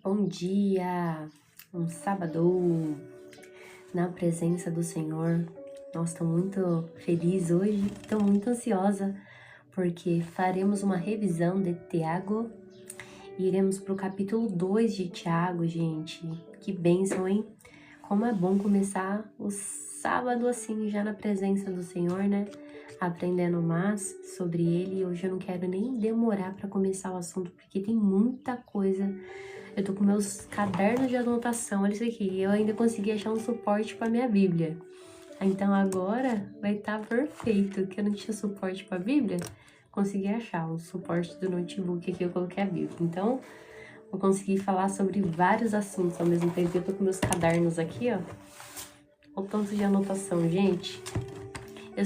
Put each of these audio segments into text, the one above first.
Bom dia! Um sábado na presença do Senhor. Nossa, estou muito feliz hoje, estou muito ansiosa, porque faremos uma revisão de Tiago e iremos para o capítulo 2 de Tiago, gente. Que bênção, hein? Como é bom começar o sábado assim, já na presença do Senhor, né? Aprendendo mais sobre Ele. Hoje eu não quero nem demorar para começar o assunto, porque tem muita coisa. Eu tô com meus cadernos de anotação, olha isso aqui. Eu ainda consegui achar um suporte para minha Bíblia. Então agora vai estar perfeito, que eu não tinha suporte para a Bíblia. Consegui achar o suporte do notebook aqui, eu coloquei a Bíblia. Então, vou conseguir falar sobre vários assuntos ao mesmo tempo. Eu tô com meus cadernos aqui, ó. Olha o tanto de anotação, gente. Eu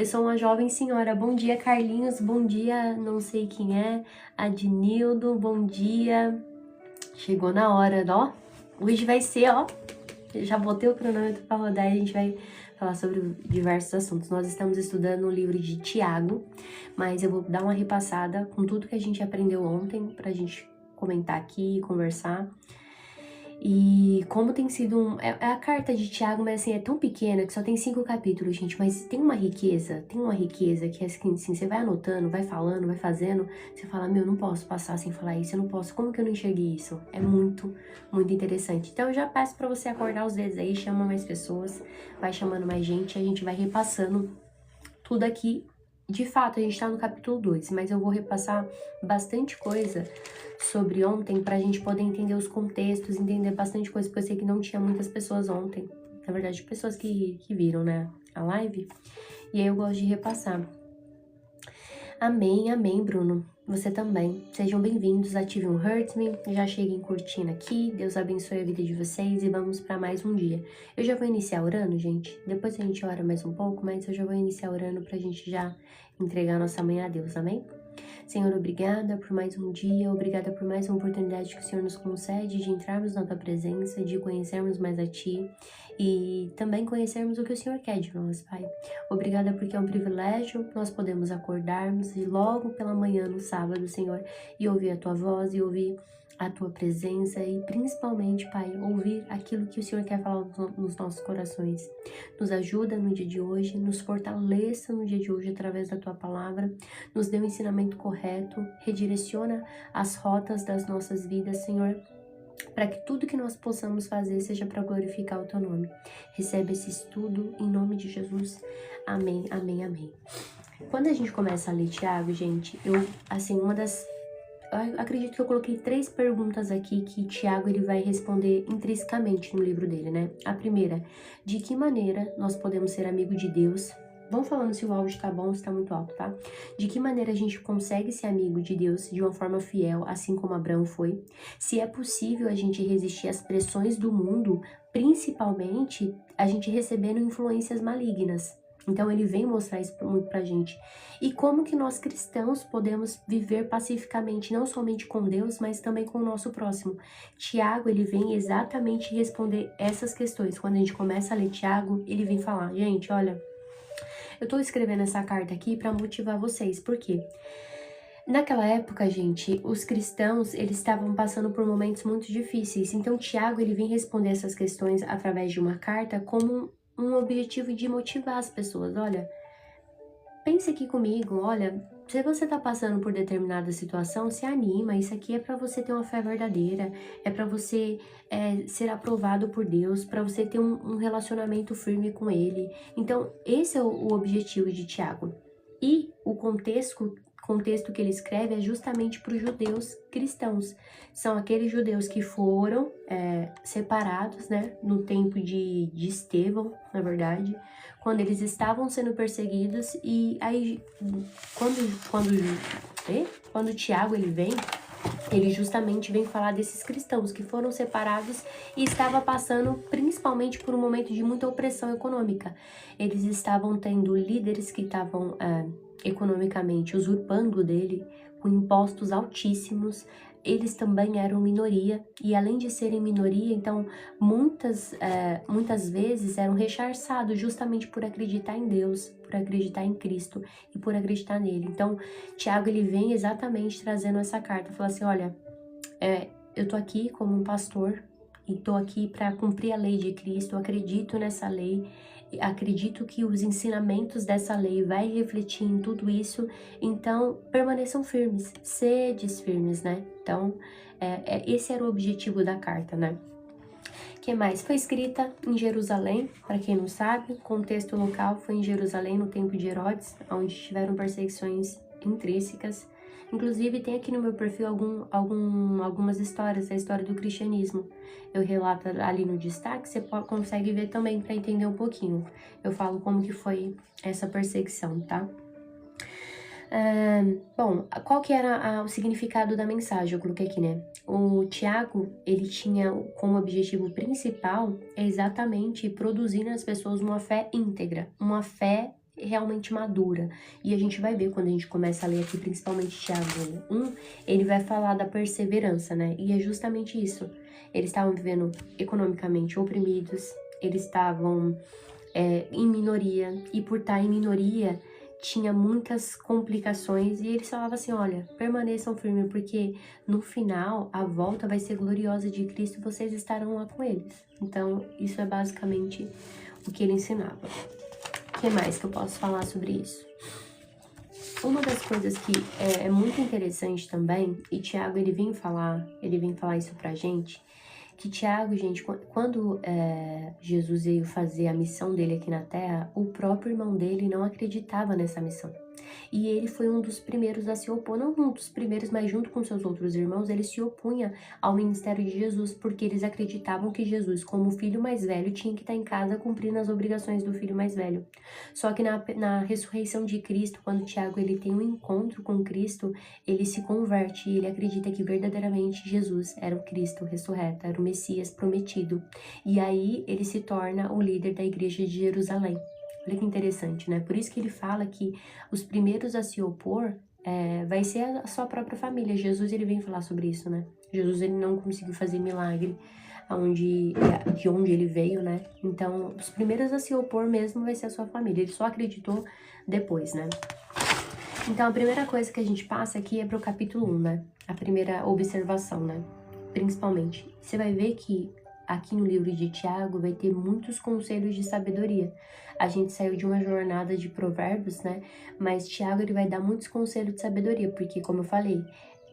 sou uma jovem senhora. Bom dia, Carlinhos. Bom dia, não sei quem é. Adnildo, bom dia. Chegou na hora, ó. Hoje vai ser, ó. Já botei o cronômetro para rodar e a gente vai falar sobre diversos assuntos. Nós estamos estudando o livro de Tiago, mas eu vou dar uma repassada com tudo que a gente aprendeu ontem pra gente comentar aqui e conversar. E como tem sido é a carta de Tiago, mas assim, é tão pequena que só tem 5 capítulos, gente, mas tem uma riqueza que é assim, você vai anotando, vai falando, vai fazendo, você fala, meu, não posso passar sem falar isso, eu não posso, como que eu não enxerguei isso? É muito, muito interessante. Então eu já peço pra você acordar os dedos aí, chama mais pessoas, vai chamando mais gente, a gente vai repassando tudo aqui. De fato, a gente tá no capítulo 2, mas eu vou repassar bastante coisa sobre ontem pra gente poder entender os contextos, entender bastante coisa, porque eu sei que não tinha muitas pessoas ontem. Na verdade, pessoas que viram, né, a live. E aí eu gosto de repassar. Amém, amém, Bruno. Você também. Sejam bem-vindos, ative um Hurt Me, já cheguem curtindo aqui, Deus abençoe a vida de vocês e vamos para mais um dia. Eu já vou iniciar orando, gente, depois a gente ora mais um pouco, mas eu já vou iniciar orando pra gente já entregar nossa manhã a Deus, amém? Senhor, obrigada por mais um dia, obrigada por mais uma oportunidade que o Senhor nos concede de entrarmos na Tua presença, de conhecermos mais a Ti e também conhecermos o que o Senhor quer de nós, Pai. Obrigada porque é um privilégio nós podemos acordarmos e logo pela manhã no sábado, Senhor, e ouvir a Tua voz e ouvir a Tua presença e principalmente, Pai, ouvir aquilo que o Senhor quer falar nos nossos corações. Nos ajuda no dia de hoje, nos fortaleça no dia de hoje através da Tua palavra, nos dê o ensinamento correto, redireciona as rotas das nossas vidas, Senhor, para que tudo que nós possamos fazer seja para glorificar o Teu nome. Recebe esse estudo em nome de Jesus. Amém, amém, amém. Quando a gente começa a ler Tiago, gente, eu acredito que eu coloquei 3 perguntas aqui que Tiago ele vai responder intrinsecamente no livro dele, né? A primeira, de que maneira nós podemos ser amigo de Deus? Vão falando se o áudio tá bom ou se tá muito alto, tá? De que maneira a gente consegue ser amigo de Deus de uma forma fiel, assim como Abraão foi? Se é possível a gente resistir às pressões do mundo, principalmente a gente recebendo influências malignas. Então ele vem mostrar isso muito pra gente. E como que nós cristãos podemos viver pacificamente, não somente com Deus, mas também com o nosso próximo. Tiago, ele vem exatamente responder essas questões. Quando a gente começa a ler Tiago, ele vem falar, gente, olha, eu tô escrevendo essa carta aqui para motivar vocês. Por quê? Naquela época, gente, os cristãos, eles estavam passando por momentos muito difíceis. Então, Tiago, ele vem responder essas questões através de uma carta como um objetivo de motivar as pessoas. Olha, pense aqui comigo, olha, se você tá passando por determinada situação, se anima, isso aqui é para você ter uma fé verdadeira, é para você ser aprovado por Deus, para você ter um relacionamento firme com Ele. Então, esse é o objetivo de Tiago. E o contexto que ele escreve é justamente para os judeus cristãos. São aqueles judeus que foram separados, né, no tempo de Estevão, na verdade, quando eles estavam sendo perseguidos, e aí quando Tiago ele justamente vem falar desses cristãos que foram separados e estava passando principalmente por um momento de muita opressão econômica. Eles estavam tendo líderes que estavam economicamente usurpando dele, com impostos altíssimos. Eles também eram minoria, e além de serem minoria, então muitas vezes eram rechaçados justamente por acreditar em Deus, por acreditar em Cristo e por acreditar nele. Então, Tiago, ele vem exatamente trazendo essa carta, fala assim, olha, eu tô aqui como um pastor e tô aqui para cumprir a lei de Cristo, eu acredito nessa lei, acredito que os ensinamentos dessa lei vai refletir em tudo isso, então permaneçam firmes, sedes firmes, né? Então, esse era o objetivo da carta, né? O que mais? Foi escrita em Jerusalém, para quem não sabe, o contexto local foi em Jerusalém no tempo de Herodes, onde tiveram perseguições intrínsecas. Inclusive, tem aqui no meu perfil algumas histórias, a história do cristianismo. Eu relato ali no destaque, você consegue ver também para entender um pouquinho. Eu falo como que foi essa perseguição, tá? Bom, qual que era o significado da mensagem? Eu coloquei aqui, né? O Tiago, ele tinha como objetivo principal exatamente produzir nas pessoas uma fé íntegra, uma fé realmente madura. E a gente vai ver quando a gente começa a ler aqui, principalmente Tiago 1, ele vai falar da perseverança, né? E é justamente isso. Eles estavam vivendo economicamente oprimidos, eles estavam em minoria, e por estar em minoria, tinha muitas complicações, e eles falavam assim, olha, permaneçam firmes, porque no final, a volta vai ser gloriosa de Cristo, e vocês estarão lá com eles. Então, isso é basicamente o que ele ensinava. O que mais que eu posso falar sobre isso? Uma das coisas que é muito interessante também, e Tiago, ele vem falar isso pra gente, que Tiago, gente, quando Jesus veio fazer a missão dele aqui na Terra, o próprio irmão dele não acreditava nessa missão. E ele foi um dos primeiros a se opor, não um dos primeiros, mas junto com seus outros irmãos, ele se opunha ao ministério de Jesus, porque eles acreditavam que Jesus, como filho mais velho, tinha que estar em casa cumprindo as obrigações do filho mais velho. Só que na ressurreição de Cristo, quando Tiago ele tem um encontro com Cristo, ele se converte e ele acredita que verdadeiramente Jesus era o Cristo ressurreto, era o Messias prometido. E aí ele se torna o líder da igreja de Jerusalém. Olha que interessante, né? Por isso que ele fala que os primeiros a se opor vai ser a sua própria família. Jesus, ele vem falar sobre isso, né? Jesus, ele não conseguiu fazer milagre de onde ele veio, né? Então, os primeiros a se opor mesmo vai ser a sua família. Ele só acreditou depois, né? Então, a primeira coisa que a gente passa aqui é pro capítulo 1, né? A primeira observação, né? Principalmente. Você vai ver que aqui no livro de Tiago vai ter muitos conselhos de sabedoria. A gente saiu de uma jornada de provérbios, né? Mas Tiago, ele vai dar muitos conselhos de sabedoria, porque, como eu falei,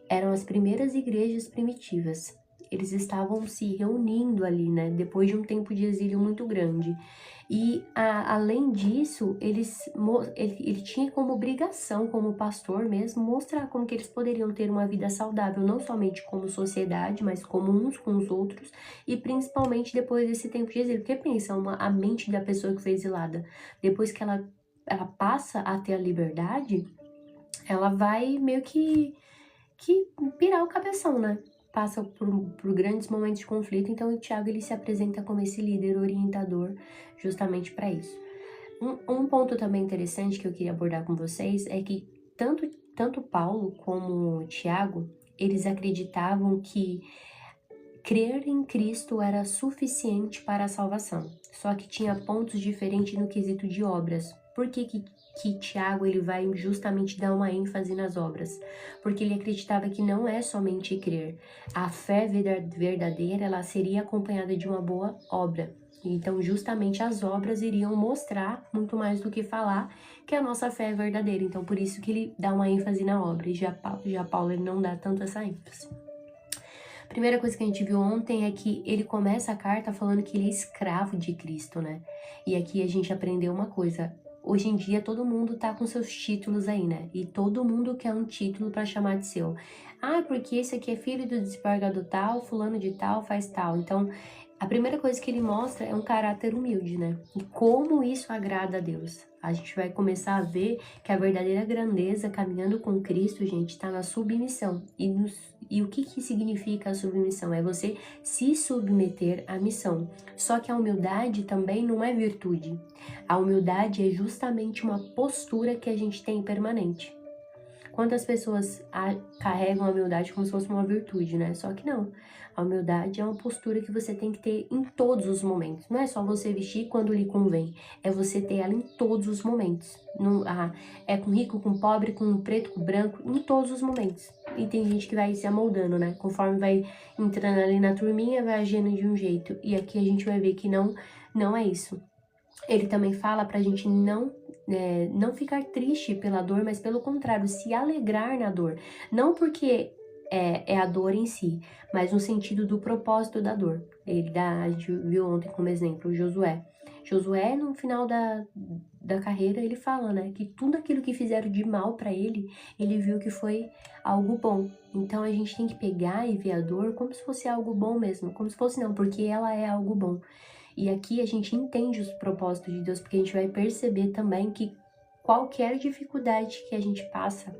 eram as primeiras igrejas primitivas. Eles estavam se reunindo ali, né? Depois de um tempo de exílio muito grande. E, além disso, ele tinha como obrigação, como pastor mesmo, mostrar como que eles poderiam ter uma vida saudável, não somente como sociedade, mas como uns com os outros, e principalmente depois desse tempo de exílio. Porque pensa, a mente da pessoa que foi exilada, depois que ela passa a ter a liberdade, ela vai meio que pirar o cabeção, né? Passa por grandes momentos de conflito, então o Tiago, ele se apresenta como esse líder orientador justamente para isso. Um ponto também interessante que eu queria abordar com vocês é que tanto Paulo como Tiago, eles acreditavam que crer em Cristo era suficiente para a salvação, só que tinha pontos diferentes no quesito de obras. Por que Tiago, ele vai justamente dar uma ênfase nas obras? Porque ele acreditava que não é somente crer. A fé verdadeira, ela seria acompanhada de uma boa obra. Então, justamente as obras iriam mostrar, muito mais do que falar, que a nossa fé é verdadeira. Então, por isso que ele dá uma ênfase na obra. E já Paulo, ele não dá tanto essa ênfase. Primeira coisa que a gente viu ontem é que ele começa a carta falando que ele é escravo de Cristo, né? E aqui a gente aprendeu uma coisa. Hoje em dia todo mundo tá com seus títulos aí, né? E todo mundo quer um título para chamar de seu. Ah, porque esse aqui é filho do desembargador tal, fulano de tal, faz tal. Então, a primeira coisa que ele mostra é um caráter humilde, né? E como isso agrada a Deus. A gente vai começar a ver que a verdadeira grandeza caminhando com Cristo, gente, está na submissão. E o que significa a submissão? É você se submeter à missão. Só que a humildade também não é virtude. A humildade é justamente uma postura que a gente tem permanente. Quantas pessoas carregam a humildade como se fosse uma virtude, né? Só que não. A humildade é uma postura que você tem que ter em todos os momentos. Não é só você vestir quando lhe convém. É você ter ela em todos os momentos. Não, é com rico, com pobre, com preto, com branco, em todos os momentos. E tem gente que vai se amoldando, né? Conforme vai entrando ali na turminha, vai agindo de um jeito. E aqui a gente vai ver que não é isso. Ele também fala pra gente não ficar triste pela dor, mas pelo contrário, se alegrar na dor. Não porque é a dor em si, mas no sentido do propósito da dor. A gente viu ontem como exemplo o Josué. Josué, no final da carreira, ele fala, né, que tudo aquilo que fizeram de mal pra ele viu que foi algo bom. Então a gente tem que pegar e ver a dor como se fosse algo bom mesmo. Como se fosse não, porque ela é algo bom. E aqui a gente entende os propósitos de Deus, porque a gente vai perceber também que qualquer dificuldade que a gente passa,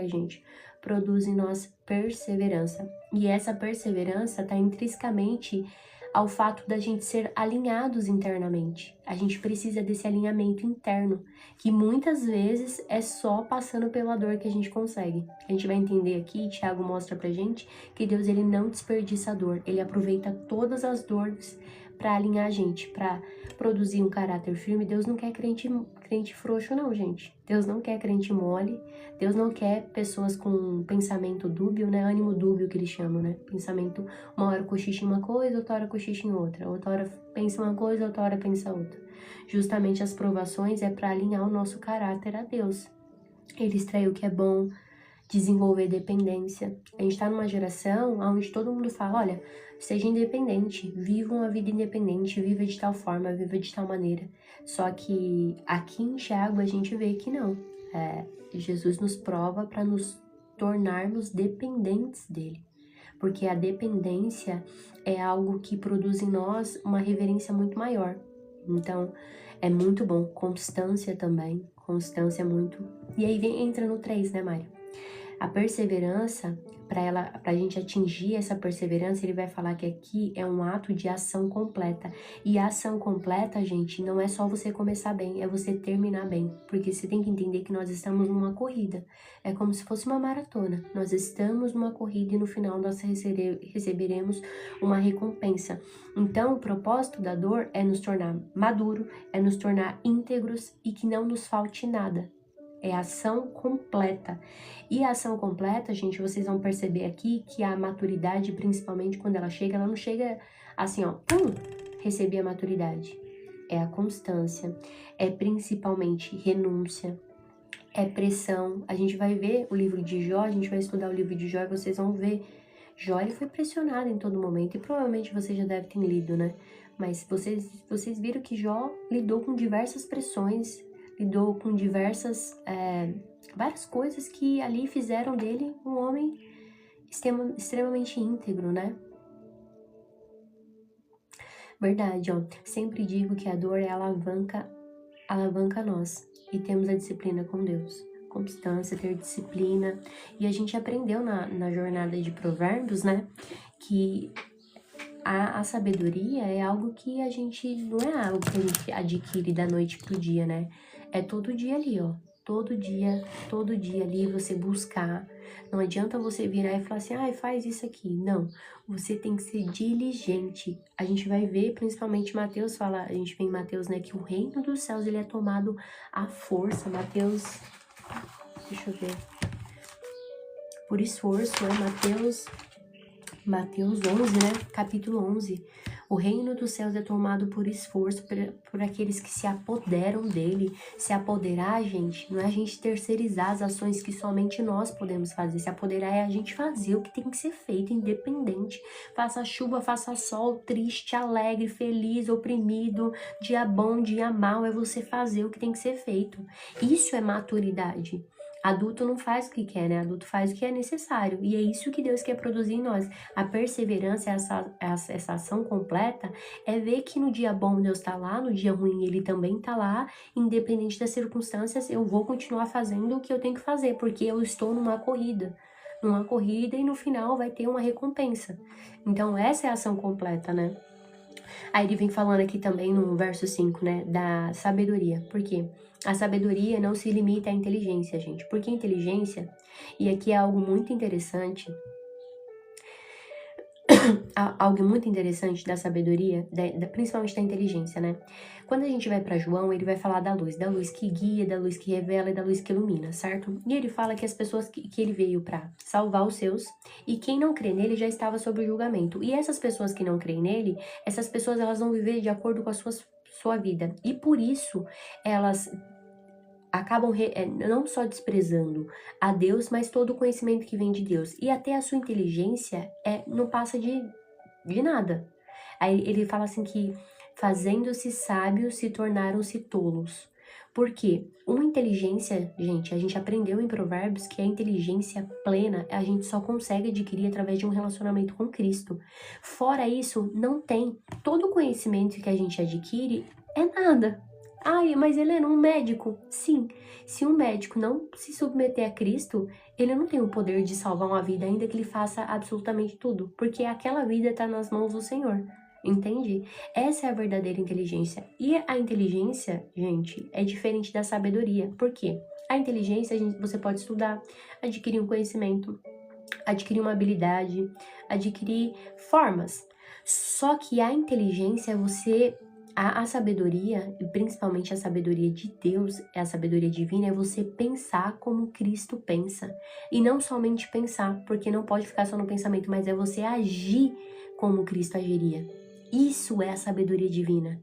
gente, produz em nós perseverança. E essa perseverança está intrinsecamente ao fato da gente ser alinhados internamente. A gente precisa desse alinhamento interno, que muitas vezes é só passando pela dor que a gente consegue. A gente vai entender aqui, Tiago mostra pra gente, que Deus ele não desperdiça a dor, ele aproveita todas as dores para alinhar a gente, para produzir um caráter firme. Deus não quer crente frouxo não, gente. Deus não quer crente mole. Deus não quer pessoas com pensamento dúbio, né? Ânimo dúbio que eles chamam, né? Pensamento, uma hora cochicha em uma coisa, outra hora cochicha em outra. Outra hora pensa uma coisa, outra hora pensa outra. Justamente as provações é para alinhar o nosso caráter a Deus. Ele extrai o que é bom, desenvolver dependência. A gente está numa geração onde todo mundo fala, olha, seja independente, viva uma vida independente, viva de tal forma, viva de tal maneira. Só que aqui em Tiago a gente vê que não. Jesus nos prova para nos tornarmos dependentes dele. Porque a dependência é algo que produz em nós uma reverência muito maior. Então, é muito bom. Constância também. Constância é muito... E aí entra no 3, né, Mário? A perseverança, para a gente atingir essa perseverança, ele vai falar que aqui é um ato de ação completa. E a ação completa, gente, não é só você começar bem, é você terminar bem. Porque você tem que entender que nós estamos numa corrida. É como se fosse uma maratona. Nós estamos numa corrida e no final nós receberemos uma recompensa. Então, o propósito da dor é nos tornar maduro, é nos tornar íntegros e que não nos falte nada. É ação completa. E a ação completa, gente, vocês vão perceber aqui que a maturidade, principalmente quando ela não chega assim, ó, receber a maturidade. É a constância, é principalmente renúncia, é pressão. A gente vai ver o livro de Jó, a gente vai estudar o livro de Jó e vocês vão ver. Jó, ele foi pressionado em todo momento e provavelmente vocês já devem ter lido, né? Mas vocês viram que Jó lidou com diversas pressões, lidou com várias coisas que ali fizeram dele um homem extremamente íntegro, né? Verdade, ó. Sempre digo que a dor é alavanca nós e temos a disciplina com Deus. Constância, ter disciplina. E a gente aprendeu na jornada de Provérbios, né? Que a sabedoria é algo que a gente... Não é algo que a gente adquire da noite pro dia, né? É todo dia ali, ó. Todo dia ali você buscar. Não adianta você virar e falar assim, faz isso aqui. Não, você tem que ser diligente. A gente vai ver, principalmente Mateus fala, a gente vê em Mateus, né, que o reino dos céus, ele é tomado à força. Mateus, deixa eu ver, por esforço, né, Mateus 11, né, capítulo 11. O reino dos céus é tomado por esforço, por aqueles que se apoderam dele. Se apoderar, gente, não é a gente terceirizar as ações que somente nós podemos fazer. Se apoderar é a gente fazer o que tem que ser feito, independente. Faça chuva, faça sol, triste, alegre, feliz, oprimido, dia bom, dia mal, é você fazer o que tem que ser feito. Isso é maturidade. Adulto não faz o que quer, né? Adulto faz o que é necessário. E é isso que Deus quer produzir em nós. A perseverança, essa ação completa, é ver que no dia bom Deus tá lá, no dia ruim Ele também tá lá. Independente das circunstâncias, eu vou continuar fazendo o que eu tenho que fazer, porque eu estou numa corrida. E no final vai ter uma recompensa. Então essa é a ação completa, né? Aí ele vem falando aqui também no verso 5, né, da sabedoria. Por quê? A sabedoria não se limita à inteligência, gente. Porque inteligência, e aqui é algo muito interessante, algo muito interessante da sabedoria, principalmente da inteligência, né? Quando a gente vai para João, ele vai falar da luz que guia, da luz que revela e da luz que ilumina, certo? E ele fala que as pessoas que ele veio para salvar os seus, e quem não crê nele já estava sob o julgamento. E essas pessoas que não creem nele, essas pessoas elas vão viver de acordo com a sua vida. E por isso elas acabam não só desprezando a Deus, mas todo o conhecimento que vem de Deus. E até a sua inteligência não passa de nada. Aí ele fala assim que, fazendo-se sábios, se tornaram-se tolos. Por quê? Uma inteligência, gente, a gente aprendeu em Provérbios que a inteligência plena a gente só consegue adquirir através de um relacionamento com Cristo. Fora isso, não tem. Todo o conhecimento que a gente adquire é nada. Ai, mas ele era um médico. Sim, se um médico não se submeter a Cristo, ele não tem o poder de salvar uma vida, ainda que ele faça absolutamente tudo, porque aquela vida está nas mãos do Senhor, entende? Essa é a verdadeira inteligência. E a inteligência, gente, é diferente da sabedoria. Por quê? A inteligência, você pode estudar, adquirir um conhecimento, adquirir uma habilidade, adquirir formas. Só que a inteligência é você... A sabedoria, e principalmente a sabedoria de Deus, a sabedoria divina, é você pensar como Cristo pensa. E não somente pensar, porque não pode ficar só no pensamento, mas é você agir como Cristo agiria. Isso é a sabedoria divina.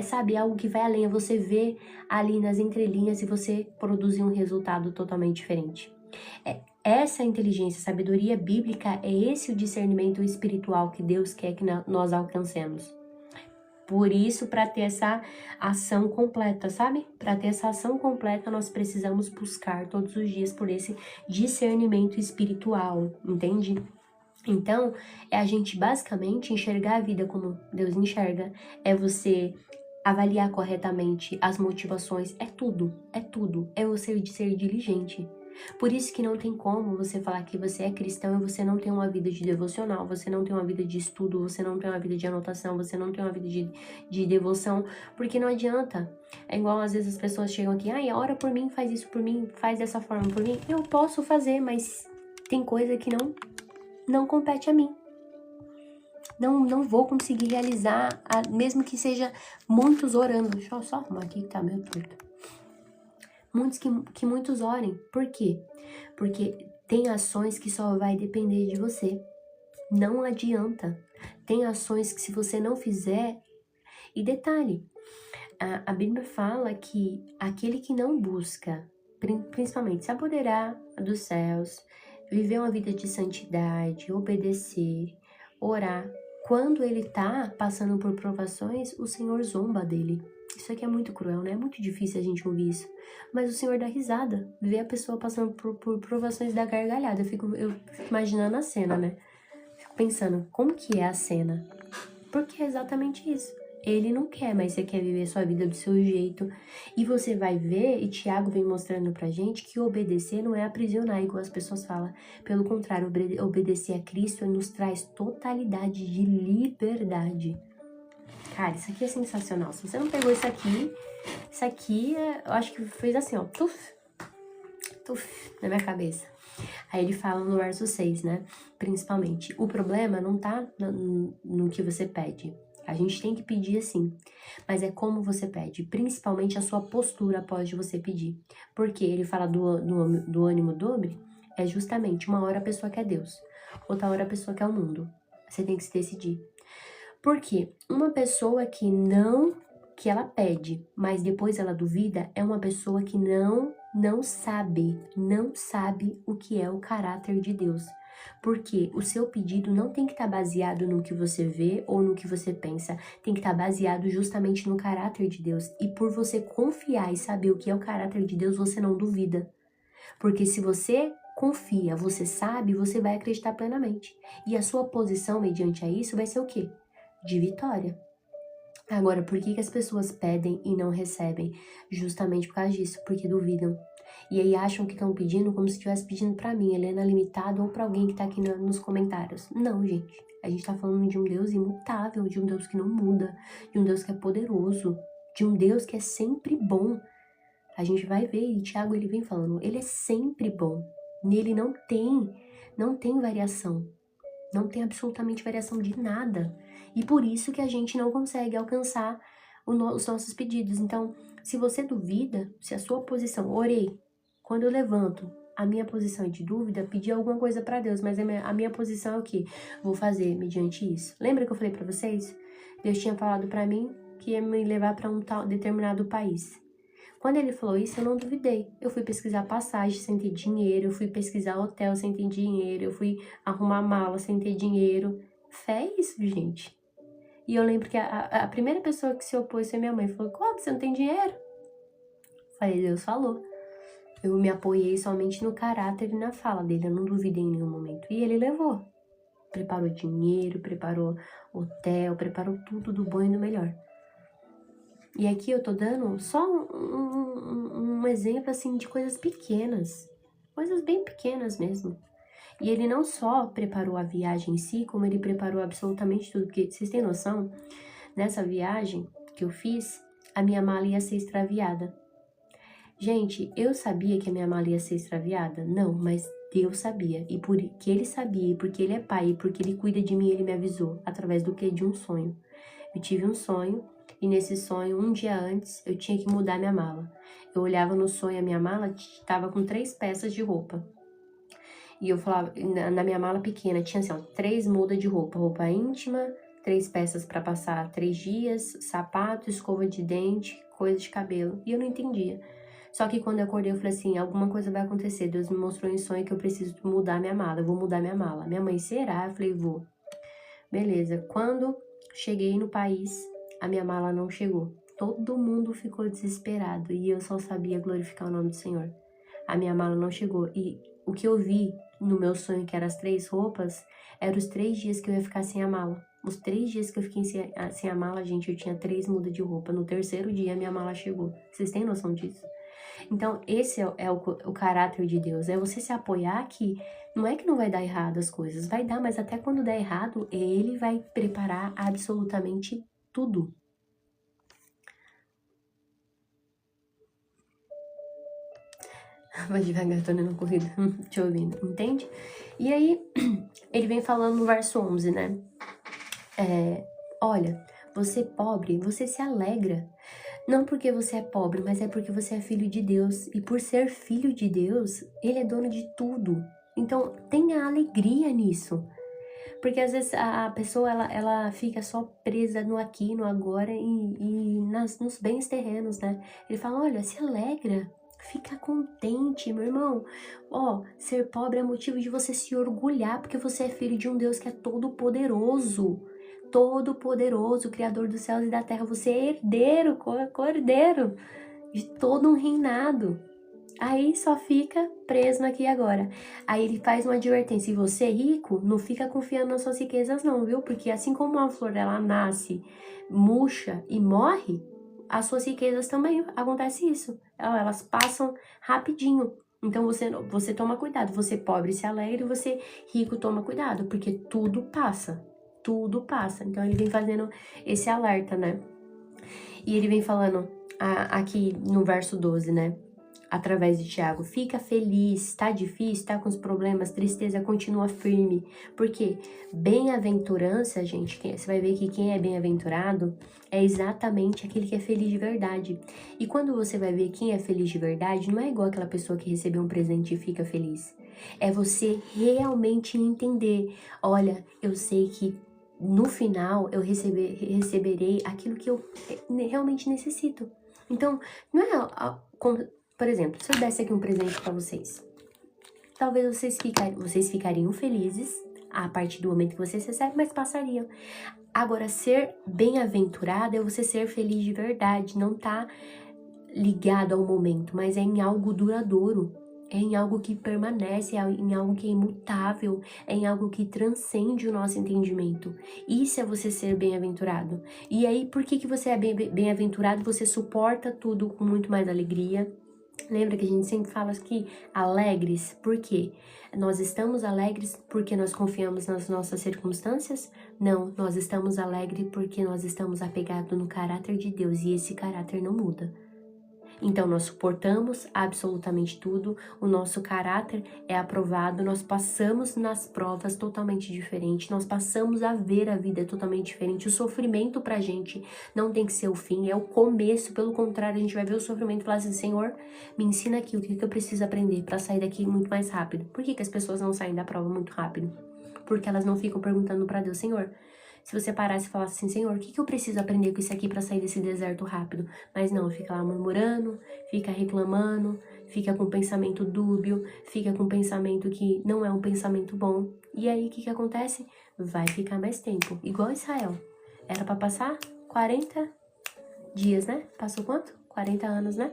Sabe, algo que vai além, é você ver ali nas entrelinhas e você produzir um resultado totalmente diferente. Essa inteligência, sabedoria bíblica, é esse o discernimento espiritual que Deus quer que nós alcancemos. Por isso, para ter essa ação completa, sabe? Para ter essa ação completa, nós precisamos buscar todos os dias por esse discernimento espiritual, entende? Então, é a gente basicamente enxergar a vida como Deus enxerga, é você avaliar corretamente as motivações, é tudo, é você ser diligente. Por isso que não tem como você falar que você é cristão e você não tem uma vida de devocional, você não tem uma vida de estudo, você não tem uma vida de anotação, você não tem uma vida de devoção, porque não adianta. É igual às vezes as pessoas chegam aqui, ai, ora por mim, faz isso por mim, faz dessa forma por mim. Eu posso fazer, mas tem coisa que não compete a mim. Não vou conseguir realizar, mesmo que seja muitos orando. Deixa eu só arrumar aqui que tá meio torto. Muitos orem. Por quê? Porque tem ações que só vai depender de você. Não adianta. Tem ações que se você não fizer... E detalhe, a Bíblia fala que aquele que não busca, principalmente se apoderar dos céus, viver uma vida de santidade, obedecer, orar, quando ele tá passando por provações, o Senhor zomba dele. Isso aqui é muito cruel, né? É muito difícil a gente ouvir isso. Mas o Senhor dá risada. Vê a pessoa passando por provações da gargalhada. Eu fico imaginando a cena, né? Fico pensando, como que é a cena? Porque é exatamente isso. Ele não quer, mas você quer viver sua vida do seu jeito. E você vai ver, e Tiago vem mostrando pra gente, que obedecer não é aprisionar, igual as pessoas falam. Pelo contrário, obedecer a Cristo nos traz totalidade de liberdade. Cara, isso aqui é sensacional. Se você não pegou isso aqui eu acho que fez assim, ó, tuf, na minha cabeça. Aí ele fala no verso 6, né, principalmente, o problema não tá no que você pede. A gente tem que pedir assim, mas é como você pede, principalmente a sua postura após de você pedir. Porque ele fala do ânimo dobre, é justamente uma hora a pessoa quer Deus, outra hora a pessoa quer o mundo. Você tem que se decidir. Porque uma pessoa que ela pede, mas depois ela duvida, é uma pessoa que não sabe o que é o caráter de Deus. Porque o seu pedido não tem que estar baseado no que você vê ou no que você pensa, tem que estar baseado justamente no caráter de Deus. E por você confiar e saber o que é o caráter de Deus, você não duvida. Porque se você confia, você sabe, você vai acreditar plenamente. E a sua posição mediante a isso vai ser o quê? De vitória. Agora, por que as pessoas pedem e não recebem? Justamente por causa disso, porque duvidam. E aí acham que estão pedindo como se estivesse pedindo pra mim, Helena Limitado, ou pra alguém que tá aqui nos comentários. Não, gente. A gente tá falando de um Deus imutável, de um Deus que não muda, de um Deus que é poderoso, de um Deus que é sempre bom. A gente vai ver, e Tiago ele vem falando, ele é sempre bom. Nele não tem variação. Não tem absolutamente variação de nada. E por isso que a gente não consegue alcançar os nossos pedidos. Então, se você duvida, se a sua posição, orei, quando eu levanto, a minha posição é de dúvida, pedir alguma coisa para Deus, mas a minha posição é o quê? Vou fazer mediante isso. Lembra que eu falei para vocês? Deus tinha falado para mim que ia me levar para um tal determinado país. Quando ele falou isso, eu não duvidei. Eu fui pesquisar passagem sem ter dinheiro, eu fui pesquisar hotel sem ter dinheiro, eu fui arrumar mala sem ter dinheiro. Fé é isso, gente. E eu lembro que a primeira pessoa que se opôs foi minha mãe. Falou, como, você não tem dinheiro? Falei, Deus falou. Eu me apoiei somente no caráter e na fala dele, eu não duvidei em nenhum momento. E ele levou. Preparou dinheiro, preparou hotel, preparou tudo do bom e do melhor. E aqui eu tô dando só um exemplo, assim, de coisas pequenas. Coisas bem pequenas mesmo. E ele não só preparou a viagem em si, como ele preparou absolutamente tudo. Porque, vocês têm noção, nessa viagem que eu fiz, a minha mala ia ser extraviada. Gente, eu sabia que a minha mala ia ser extraviada? Não, mas Deus sabia. E porque ele sabia, e porque ele é pai, e porque ele cuida de mim, ele me avisou. Através do quê? De um sonho. Eu tive um sonho, e nesse sonho, um dia antes, eu tinha que mudar minha mala. Eu olhava no sonho, a minha mala estava com 3 peças de roupa. E eu falava, na minha mala pequena, tinha assim, ó, 3 mudas de roupa. Roupa íntima, 3 peças para passar 3 dias, sapato, escova de dente, coisa de cabelo. E eu não entendia. Só que quando eu acordei, eu falei assim, alguma coisa vai acontecer. Deus me mostrou em sonho que eu preciso mudar minha mala. Eu vou mudar minha mala. Minha mãe, será? Eu falei, vou. Beleza. Quando cheguei no país, a minha mala não chegou. Todo mundo ficou desesperado e eu só sabia glorificar o nome do Senhor. A minha mala não chegou. E o que eu vi no meu sonho, que eram as 3 roupas, eram os 3 dias que eu ia ficar sem a mala. Os 3 dias que eu fiquei sem a mala, gente, eu tinha 3 mudas de roupa. No 3º dia, a minha mala chegou. Vocês têm noção disso? Então, esse é o caráter de Deus. É você se apoiar que não é que não vai dar errado as coisas. Vai dar, mas até quando der errado, Ele vai preparar absolutamente tudo. Vai devagar, tô na corrida, te ouvindo, entende? E aí, ele vem falando no verso 11, né? Olha, você pobre, você se alegra. Não porque você é pobre, mas é porque você é filho de Deus. E por ser filho de Deus, Ele é dono de tudo. Então, tenha alegria nisso. Porque às vezes a pessoa, ela fica só presa no aqui, no agora e nos bens terrenos, né? Ele fala, olha, se alegra. Fica contente, meu irmão. Ó, ser pobre é motivo de você se orgulhar, porque você é filho de um Deus que é todo poderoso. Todo poderoso, Criador dos céus e da terra. Você é herdeiro, cordeiro de todo um reinado. Aí só fica preso no aqui e agora. Aí ele faz uma advertência. Se você é rico, não fica confiando nas suas riquezas não, viu? Porque assim como uma flor, ela nasce, murcha e morre, as suas riquezas também acontece isso. Elas passam rapidinho. Então você toma cuidado. Você pobre se alegra e você rico toma cuidado. Porque tudo passa. Tudo passa. Então ele vem fazendo esse alerta, né? E ele vem falando aqui no verso 12, né? Através de Tiago, fica feliz, tá difícil, tá com os problemas, tristeza, continua firme. Porque bem-aventurança, gente, você vai ver que quem é bem-aventurado é exatamente aquele que é feliz de verdade. E quando você vai ver quem é feliz de verdade, não é igual aquela pessoa que recebeu um presente e fica feliz. É você realmente entender, olha, eu sei que no final eu receberei aquilo que eu realmente necessito. Então, não é... Por exemplo, se eu desse aqui um presente para vocês, talvez vocês ficariam felizes a partir do momento que vocês recebem, mas passariam. Agora, ser bem-aventurado é você ser feliz de verdade, não tá ligado ao momento, mas é em algo duradouro, é em algo que permanece, é em algo que é imutável, é em algo que transcende o nosso entendimento. Isso é você ser bem-aventurado. E aí, por que você é bem-aventurado? Você suporta tudo com muito mais alegria. Lembra que a gente sempre fala aqui, alegres, por quê? Nós estamos alegres porque nós confiamos nas nossas circunstâncias? Não, nós estamos alegres porque nós estamos apegados no caráter de Deus e esse caráter não muda. Então, nós suportamos absolutamente tudo, o nosso caráter é aprovado, nós passamos nas provas totalmente diferente, nós passamos a ver a vida totalmente diferente. O sofrimento pra gente não tem que ser o fim, é o começo, pelo contrário, a gente vai ver o sofrimento e falar assim, Senhor, me ensina aqui o que eu preciso aprender pra sair daqui muito mais rápido. Por que as pessoas não saem da prova muito rápido? Porque elas não ficam perguntando pra Deus, Senhor, se você parasse e falasse assim, Senhor, o que eu preciso aprender com isso aqui para sair desse deserto rápido? Mas não, fica lá murmurando, fica reclamando, fica com pensamento dúbio, fica com pensamento que não é um pensamento bom. E aí, o que acontece? Vai ficar mais tempo. Igual Israel. Era para passar 40 dias, né? Passou quanto? 40 anos, né?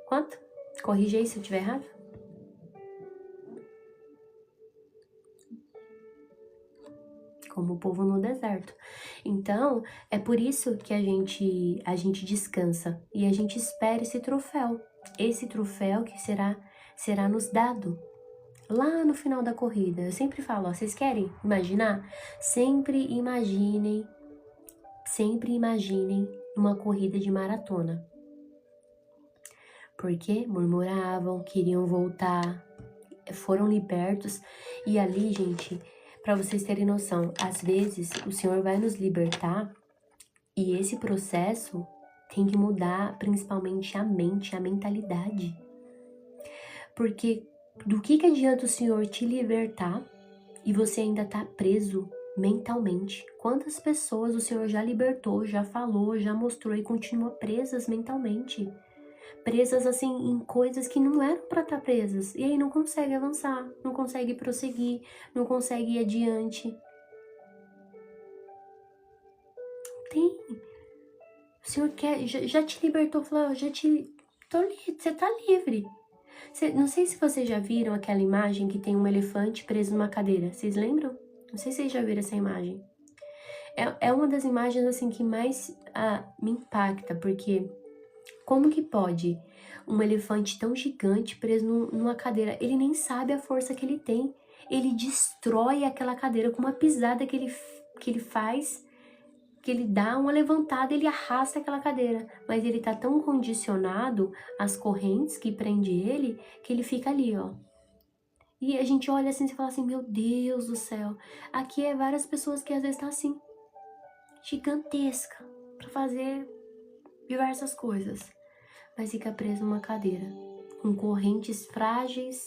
Quanto? Corrija aí se eu estiver errado. Como o povo no deserto. Então, é por isso que a gente descansa e a gente espera esse troféu que será nos dado lá no final da corrida. Eu sempre falo, ó, vocês querem imaginar? Sempre imaginem uma corrida de maratona. Porque murmuravam, queriam voltar, foram libertos e ali, gente, para vocês terem noção, às vezes o Senhor vai nos libertar e esse processo tem que mudar principalmente a mente, a mentalidade. Porque do que adianta o Senhor te libertar e você ainda tá preso mentalmente? Quantas pessoas o Senhor já libertou, já falou, já mostrou e continua presas mentalmente? Presas assim em coisas que não eram para estar presas. E aí não consegue avançar, não consegue prosseguir, não consegue ir adiante. Tem. O Senhor já te libertou, falou, você tá livre. Não sei se vocês já viram aquela imagem que tem um elefante preso numa cadeira. Vocês lembram? Não sei se vocês já viram essa imagem. É uma das imagens assim que mais me impacta, porque como que pode um elefante tão gigante preso numa cadeira? Ele nem sabe a força que ele tem. Ele destrói aquela cadeira com uma pisada que ele faz, que ele dá uma levantada, ele arrasta aquela cadeira. Mas ele tá tão condicionado às correntes que prende ele, que ele fica ali, ó. E a gente olha assim e fala assim, meu Deus do céu. Aqui é várias pessoas que às vezes tá assim, gigantesca, pra fazer diversas coisas. Mas fica preso numa cadeira, com correntes frágeis,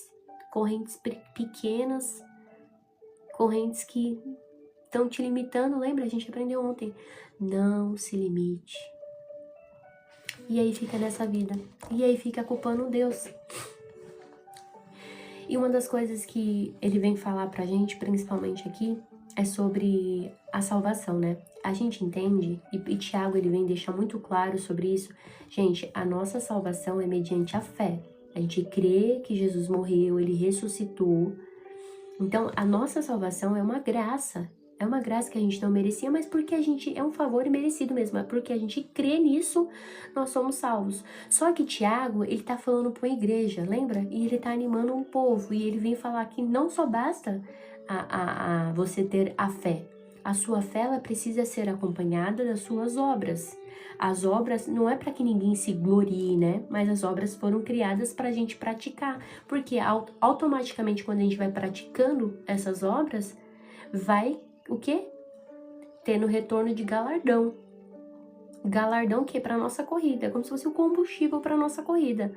correntes pequenas, correntes que estão te limitando. Lembra? A gente aprendeu ontem. Não se limite. E aí fica nessa vida. E aí fica culpando Deus. E uma das coisas que ele vem falar pra gente, principalmente aqui, é sobre a salvação, né? A gente entende, e Tiago ele vem deixar muito claro sobre isso. Gente, a nossa salvação é mediante a fé. A gente crê que Jesus morreu, ele ressuscitou. Então, a nossa salvação é uma graça. É uma graça que a gente não merecia, mas porque a gente é um favor imerecido mesmo. É porque a gente crê nisso, nós somos salvos. Só que Tiago, ele tá falando para a igreja, lembra? E ele tá animando o povo. E ele vem falar que não só basta a você ter a fé. A sua fé, ela precisa ser acompanhada das suas obras. As obras não é para que ninguém se glorie, né? Mas as obras foram criadas para a gente praticar. Porque automaticamente, quando a gente vai praticando essas obras, vai o quê? Tendo retorno de galardão. Galardão que é para nossa corrida, é como se fosse o combustível para nossa corrida.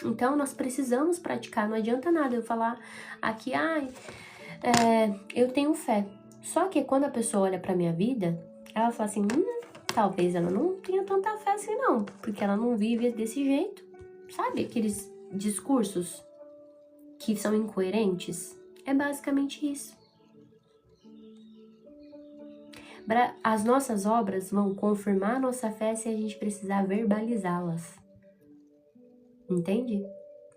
Então, nós precisamos praticar, não adianta nada eu falar aqui, eu tenho fé. Só que quando a pessoa olha pra minha vida, ela fala assim, talvez ela não tenha tanta fé assim não, porque ela não vive desse jeito. Sabe aqueles discursos que são incoerentes? É basicamente isso. As nossas obras vão confirmar a nossa fé se a gente precisar verbalizá-las. Entende?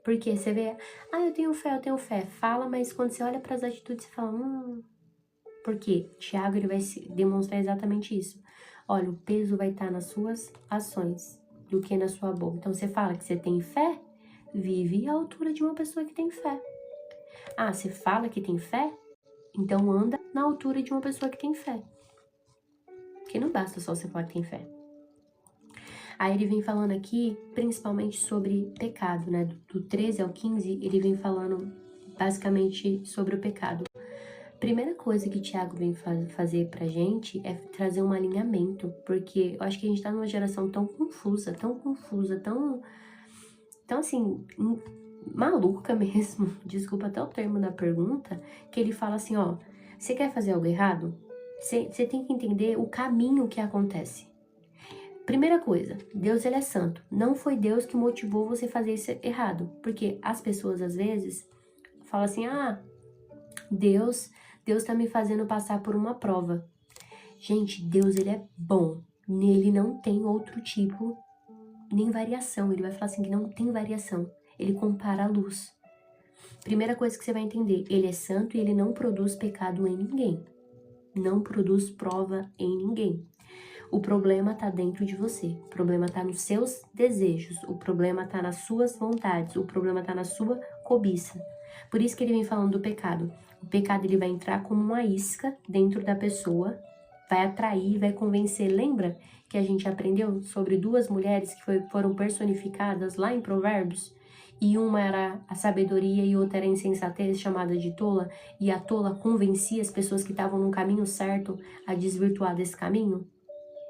Porque você vê, eu tenho fé. Fala, mas quando você olha para as atitudes, você fala, Porque Tiago ele vai demonstrar exatamente isso. Olha, o peso vai estar nas suas ações. do que na sua boca. Então, você fala que você tem fé, vive à altura de uma pessoa que tem fé. Ah, você fala que tem fé? Então, anda na altura de uma pessoa que tem fé. Porque não basta só você falar que tem fé. Aí ele vem falando aqui, principalmente sobre pecado, né? Do 13 ao 15, ele vem falando basicamente sobre o pecado. Primeira coisa que o Tiago vem fazer pra gente é trazer um alinhamento, porque eu acho que a gente tá numa geração tão confusa, tão assim, maluca mesmo, desculpa até o termo da pergunta, que ele fala assim, ó, você quer fazer algo errado? Você tem que entender o caminho que acontece. Primeira coisa, Deus ele é santo. Não foi Deus que motivou você a fazer isso errado, porque as pessoas às vezes falam assim, ah, Deus tá me fazendo passar por uma prova. Gente, Deus, ele é bom. Nele não tem outro tipo, nem variação. Ele vai falar assim que não tem variação. Ele compara a luz. Primeira coisa que você vai entender, ele é santo e ele não produz pecado em ninguém. Não produz prova em ninguém. O problema tá dentro de você. O problema tá nos seus desejos. O problema tá nas suas vontades. O problema tá na sua cobiça. Por isso que ele vem falando do pecado. O pecado ele vai entrar como uma isca dentro da pessoa, vai atrair, vai convencer. Lembra que a gente aprendeu sobre duas mulheres que foram personificadas lá em Provérbios? E uma era a sabedoria e outra era a insensatez, chamada de tola. E a tola convencia as pessoas que estavam no caminho certo a desvirtuar desse caminho?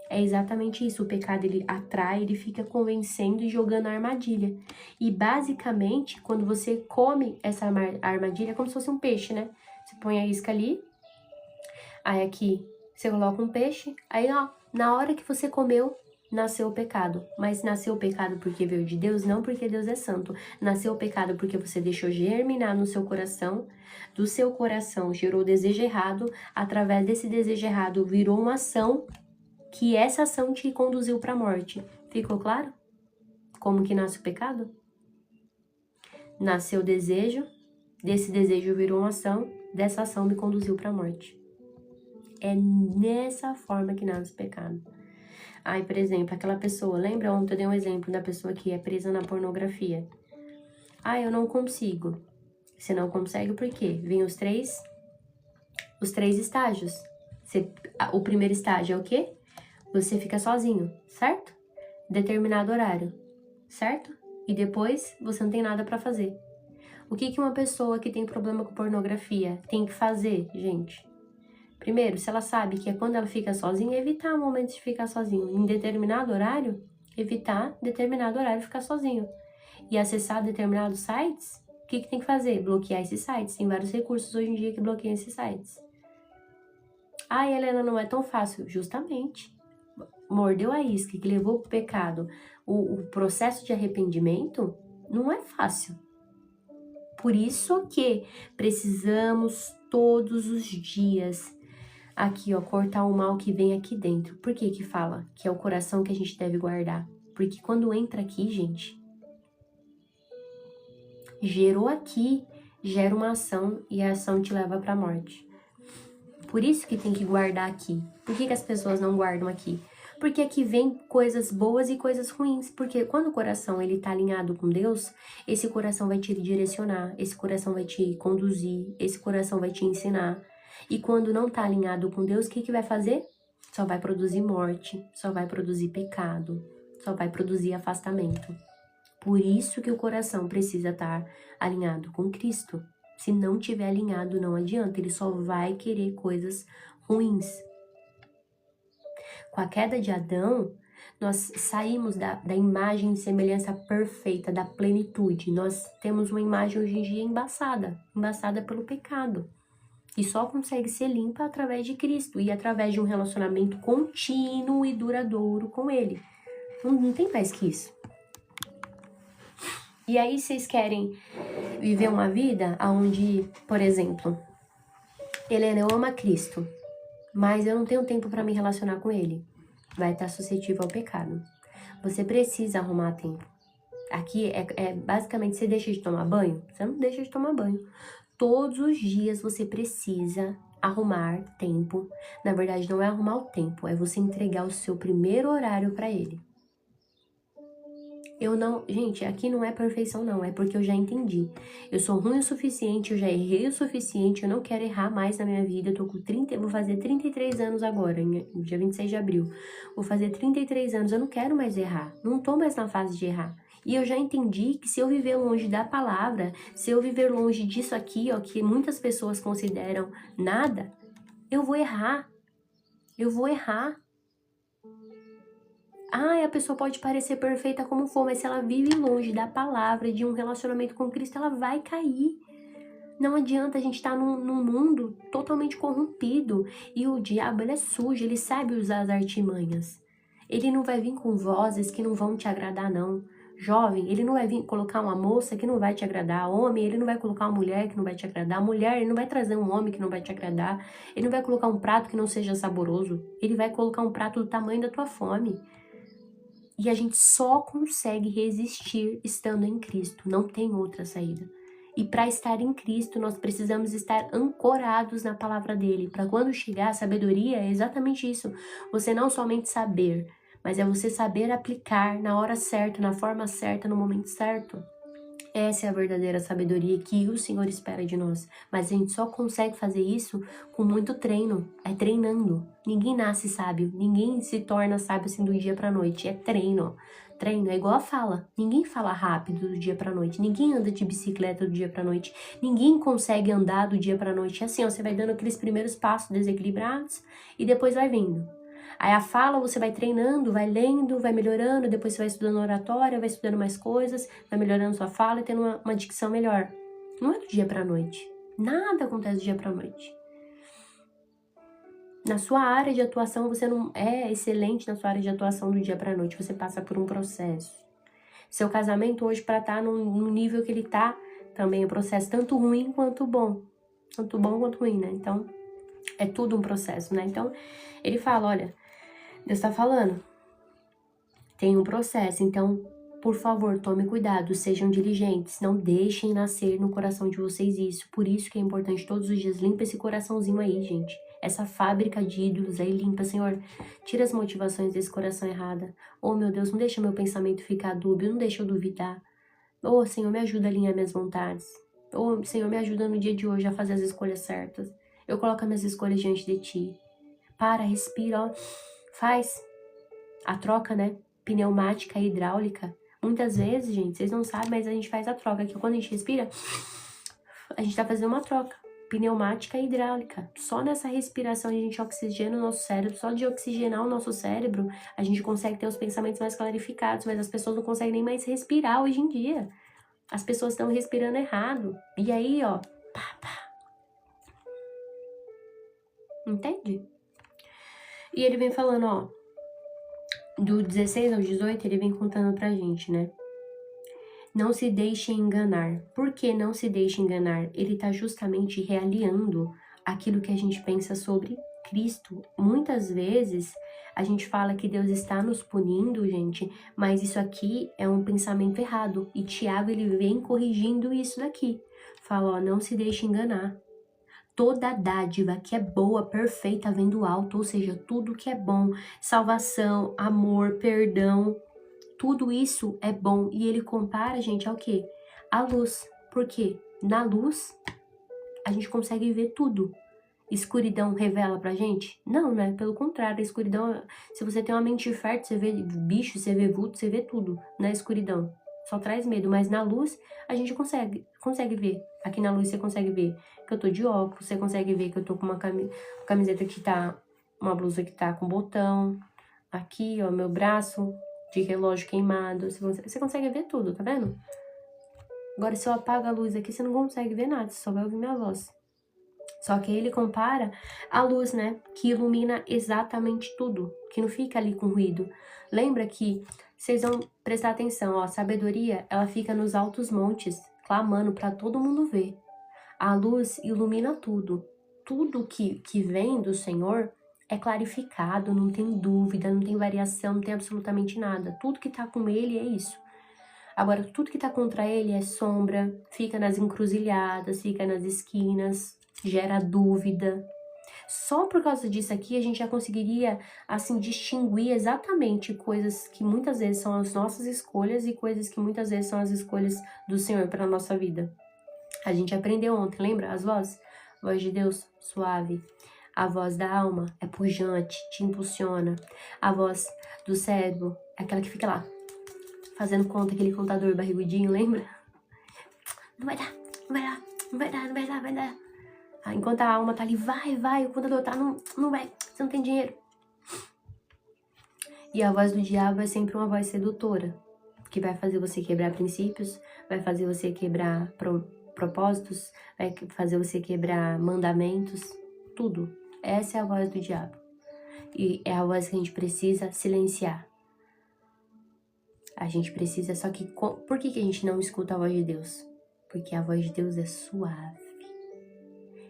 É exatamente isso, o pecado ele atrai, ele fica convencendo e jogando a armadilha. E basicamente, quando você come essa armadilha, é como se fosse um peixe, né? Você põe a isca ali, aí aqui você coloca um peixe, aí ó, na hora que você comeu, nasceu o pecado. Mas nasceu o pecado porque veio de Deus, não porque Deus é santo. Nasceu o pecado porque você deixou germinar no seu coração, do seu coração gerou o desejo errado, através desse desejo errado virou uma ação, que essa ação te conduziu para a morte. Ficou claro? Como que nasce o pecado? Nasceu o desejo, desse desejo virou uma ação, dessa ação me conduziu para a morte. É nessa forma que nasce o pecado. Aí, por exemplo, aquela pessoa, lembra ontem eu dei um exemplo da pessoa que é presa na pornografia? Ah, eu não consigo. Você não consegue por quê? Vem os três estágios. O primeiro estágio é o quê? Você fica sozinho, certo? Determinado horário, certo? E depois você não tem nada pra fazer. O que uma pessoa que tem problema com pornografia tem que fazer, gente? Primeiro, se ela sabe que é quando ela fica sozinha, evitar o momento de ficar sozinho. Em determinado horário, evitar determinado horário ficar sozinho. E acessar determinados sites, o que tem que fazer? Bloquear esses sites. Tem vários recursos hoje em dia que bloqueiam esses sites. Ah, Helena, não é tão fácil. Justamente. Mordeu a isca, que levou pro pecado, o processo de arrependimento não é fácil. Por isso que precisamos todos os dias aqui, ó, cortar o mal que vem aqui dentro. Por que que fala que é o coração que a gente deve guardar? Porque quando entra aqui, gente, gerou aqui, gera uma ação e a ação te leva para a morte. Por isso que tem que guardar aqui. Por que as pessoas não guardam aqui? Porque aqui vem coisas boas e coisas ruins. Porque quando o coração ele tá alinhado com Deus, esse coração vai te direcionar, esse coração vai te conduzir, esse coração vai te ensinar. E quando não tá alinhado com Deus, o que vai fazer? Só vai produzir morte, só vai produzir pecado, só vai produzir afastamento. Por isso que o coração precisa estar alinhado com Cristo. Se não tiver alinhado, não adianta, ele só vai querer coisas ruins. Com a queda de Adão, nós saímos da imagem e semelhança perfeita, da plenitude. Nós temos uma imagem hoje em dia embaçada pelo pecado. E só consegue ser limpa através de Cristo e através de um relacionamento contínuo e duradouro com Ele. Não tem mais que isso. E aí vocês querem viver uma vida onde, por exemplo, Helena, eu amo a Cristo, mas eu não tenho tempo para me relacionar com Ele. Vai estar suscetível ao pecado. Você precisa arrumar tempo. Aqui é basicamente, você deixa de tomar banho? Você não deixa de tomar banho. Todos os dias você precisa arrumar tempo. Na verdade, não é arrumar o tempo, é você entregar o seu primeiro horário para Ele. Eu não... Gente, aqui não é perfeição não, é porque eu já entendi. Eu sou ruim o suficiente, eu já errei o suficiente, eu não quero errar mais na minha vida. Eu tô com 30... Vou fazer 33 anos agora, no dia 26 de abril. Vou fazer 33 anos, eu não quero mais errar. Não tô mais na fase de errar. E eu já entendi que se eu viver longe da palavra, se eu viver longe disso aqui, ó, que muitas pessoas consideram nada, eu vou errar. Eu vou errar. Ah, a pessoa pode parecer perfeita como for, mas se ela vive longe da palavra, de um relacionamento com Cristo, ela vai cair. Não adianta a gente estar num mundo totalmente corrompido. E o diabo, ele é sujo, ele sabe usar as artimanhas. Ele não vai vir com vozes que não vão te agradar, não. Jovem, ele não vai vir colocar uma moça que não vai te agradar. Homem, ele não vai colocar uma mulher que não vai te agradar. Mulher, ele não vai trazer um homem que não vai te agradar. Ele não vai colocar um prato que não seja saboroso. Ele vai colocar um prato do tamanho da tua fome. E a gente só consegue resistir estando em Cristo. Não tem outra saída. E para estar em Cristo, nós precisamos estar ancorados na palavra dele. Para quando chegar a sabedoria, é exatamente isso. Você não somente saber, mas é você saber aplicar na hora certa, na forma certa, no momento certo. Essa é a verdadeira sabedoria que o Senhor espera de nós. Mas a gente só consegue fazer isso com muito treino. É treinando. Ninguém nasce sábio. Ninguém se torna sábio assim do dia pra noite. É treino. Treino é igual a fala. Ninguém fala rápido do dia pra noite. Ninguém anda de bicicleta do dia pra noite. Ninguém consegue andar do dia pra noite. É assim, ó, você vai dando aqueles primeiros passos desequilibrados e depois vai vindo. Aí a fala você vai treinando, vai lendo, vai melhorando, depois você vai estudando oratória, vai estudando mais coisas, vai melhorando sua fala e tendo uma dicção melhor. Não é do dia pra noite. Nada acontece do dia pra noite. Na sua área de atuação, você não é excelente na sua área de atuação do dia pra noite. Você passa por um processo. Seu casamento hoje, para estar no nível que ele tá, também é um processo tanto ruim quanto bom. Tanto bom quanto ruim, né? Então, é tudo um processo, né? Então, ele fala, olha, Deus está falando, tem um processo, então, por favor, tome cuidado, sejam diligentes, não deixem nascer no coração de vocês isso. Por isso que é importante todos os dias, limpa esse coraçãozinho aí, gente. Essa fábrica de ídolos aí, limpa, Senhor. Tira as motivações desse coração errada. Oh, meu Deus, não deixa meu pensamento ficar dúbio, não deixa eu duvidar. Oh, Senhor, me ajuda a alinhar minhas vontades. Oh, Senhor, me ajuda no dia de hoje a fazer as escolhas certas. Eu coloco as minhas escolhas diante de Ti. Para, respira, ó. Faz a troca, né? Pneumática e hidráulica. Muitas vezes, gente, vocês não sabem, mas a gente faz a troca. Que quando a gente respira, a gente tá fazendo uma troca. Pneumática e hidráulica. Só nessa respiração a gente oxigena o nosso cérebro. Só de oxigenar o nosso cérebro, a gente consegue ter os pensamentos mais clarificados. Mas as pessoas não conseguem nem mais respirar hoje em dia. As pessoas estão respirando errado. E aí, ó, pá, pá. Entende? E ele vem falando, ó, do 16 ao 18, ele vem contando pra gente, né? Não se deixe enganar. Por que não se deixe enganar? Ele tá justamente realinhando aquilo que a gente pensa sobre Cristo. Muitas vezes a gente fala que Deus está nos punindo, gente, mas isso aqui é um pensamento errado. E Tiago, ele vem corrigindo isso daqui. Fala, ó, não se deixe enganar. Toda dádiva que é boa, perfeita, vem do alto, ou seja, tudo que é bom, salvação, amor, perdão, tudo isso é bom. E ele compara, gente, ao quê? A luz. Por quê? Na luz, a gente consegue ver tudo. Escuridão revela pra gente? Não, né? Pelo contrário, a escuridão, se você tem uma mente fértil, você vê bicho, você vê vulto, você vê tudo na escuridão. Só traz medo, mas na luz a gente consegue ver. Aqui na luz você consegue ver que eu tô de óculos, você consegue ver que eu tô com uma camiseta que tá, uma blusa que tá com botão. Aqui, ó, meu braço de relógio queimado. Você consegue ver tudo, tá vendo? Agora, se eu apago a luz aqui, você não consegue ver nada, você só vai ouvir minha voz. Só que ele compara a luz, né? Que ilumina exatamente tudo, que não fica ali com ruído. Lembra que vocês vão prestar atenção, ó, a sabedoria, ela fica nos altos montes, clamando para todo mundo ver. A luz ilumina tudo. Tudo que vem do Senhor é clarificado, não tem dúvida, não tem variação, não tem absolutamente nada. Tudo que tá com ele é isso. Agora, tudo que tá contra ele é sombra, fica nas encruzilhadas, fica nas esquinas, gera dúvida. Só por causa disso aqui, a gente já conseguiria, assim, distinguir exatamente coisas que muitas vezes são as nossas escolhas e coisas que muitas vezes são as escolhas do Senhor para a nossa vida. A gente aprendeu ontem, lembra? As vozes? Voz de Deus, suave. A voz da alma é pujante, te impulsiona. A voz do cérebro é aquela que fica lá, fazendo conta, aquele contador barrigudinho, lembra? Não vai dar, não vai dar, não vai dar, não vai dar, vai dar. Enquanto a alma tá ali, vai, o contador tá, não vai, você não tem dinheiro. E a voz do diabo é sempre uma voz sedutora, que vai fazer você quebrar princípios, vai fazer você quebrar propósitos, vai fazer você quebrar mandamentos, tudo. Essa é a voz do diabo. E é a voz que a gente precisa silenciar. A gente precisa, só que... Por que a gente não escuta a voz de Deus? Porque a voz de Deus é suave.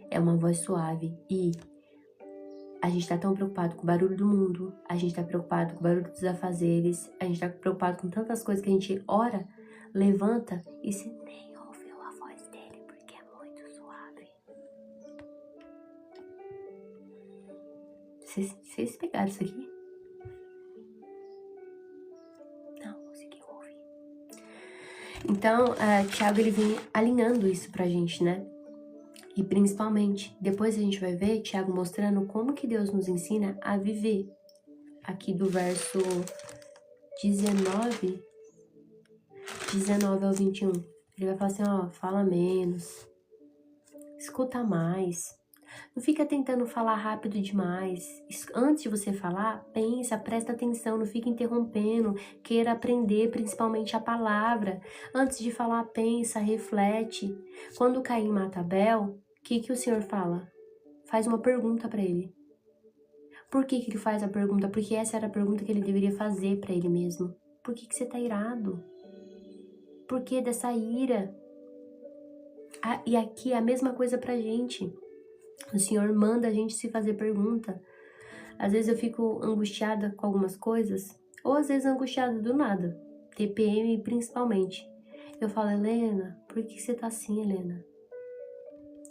É uma voz suave. E a gente tá tão preocupado com o barulho do mundo, a gente tá preocupado com o barulho dos afazeres, a gente tá preocupado com tantas coisas que a gente ora, levanta e se nem ouviu a voz dele, porque é muito suave. Vocês pegaram isso aqui? Não consegui ouvir. Então, Tiago, ele vem alinhando isso pra gente, né? E principalmente, depois a gente vai ver Tiago mostrando como que Deus nos ensina a viver. Aqui do verso 19 ao 21. Ele vai falar assim, ó, fala menos, escuta mais. Não fica tentando falar rápido demais. Antes de você falar, pensa, presta atenção, não fica interrompendo, queira aprender principalmente a palavra. Antes de falar, pensa, reflete. Quando Caim mata Abel, o que o Senhor fala? Faz uma pergunta para ele. Por que ele faz a pergunta? Porque essa era a pergunta que ele deveria fazer para ele mesmo. Por que você tá irado? Por que dessa ira? E aqui é a mesma coisa pra gente. O Senhor manda a gente se fazer pergunta. Às vezes eu fico angustiada com algumas coisas, ou às vezes angustiada do nada. TPM principalmente. Eu falo, Helena, por que você tá assim, Helena?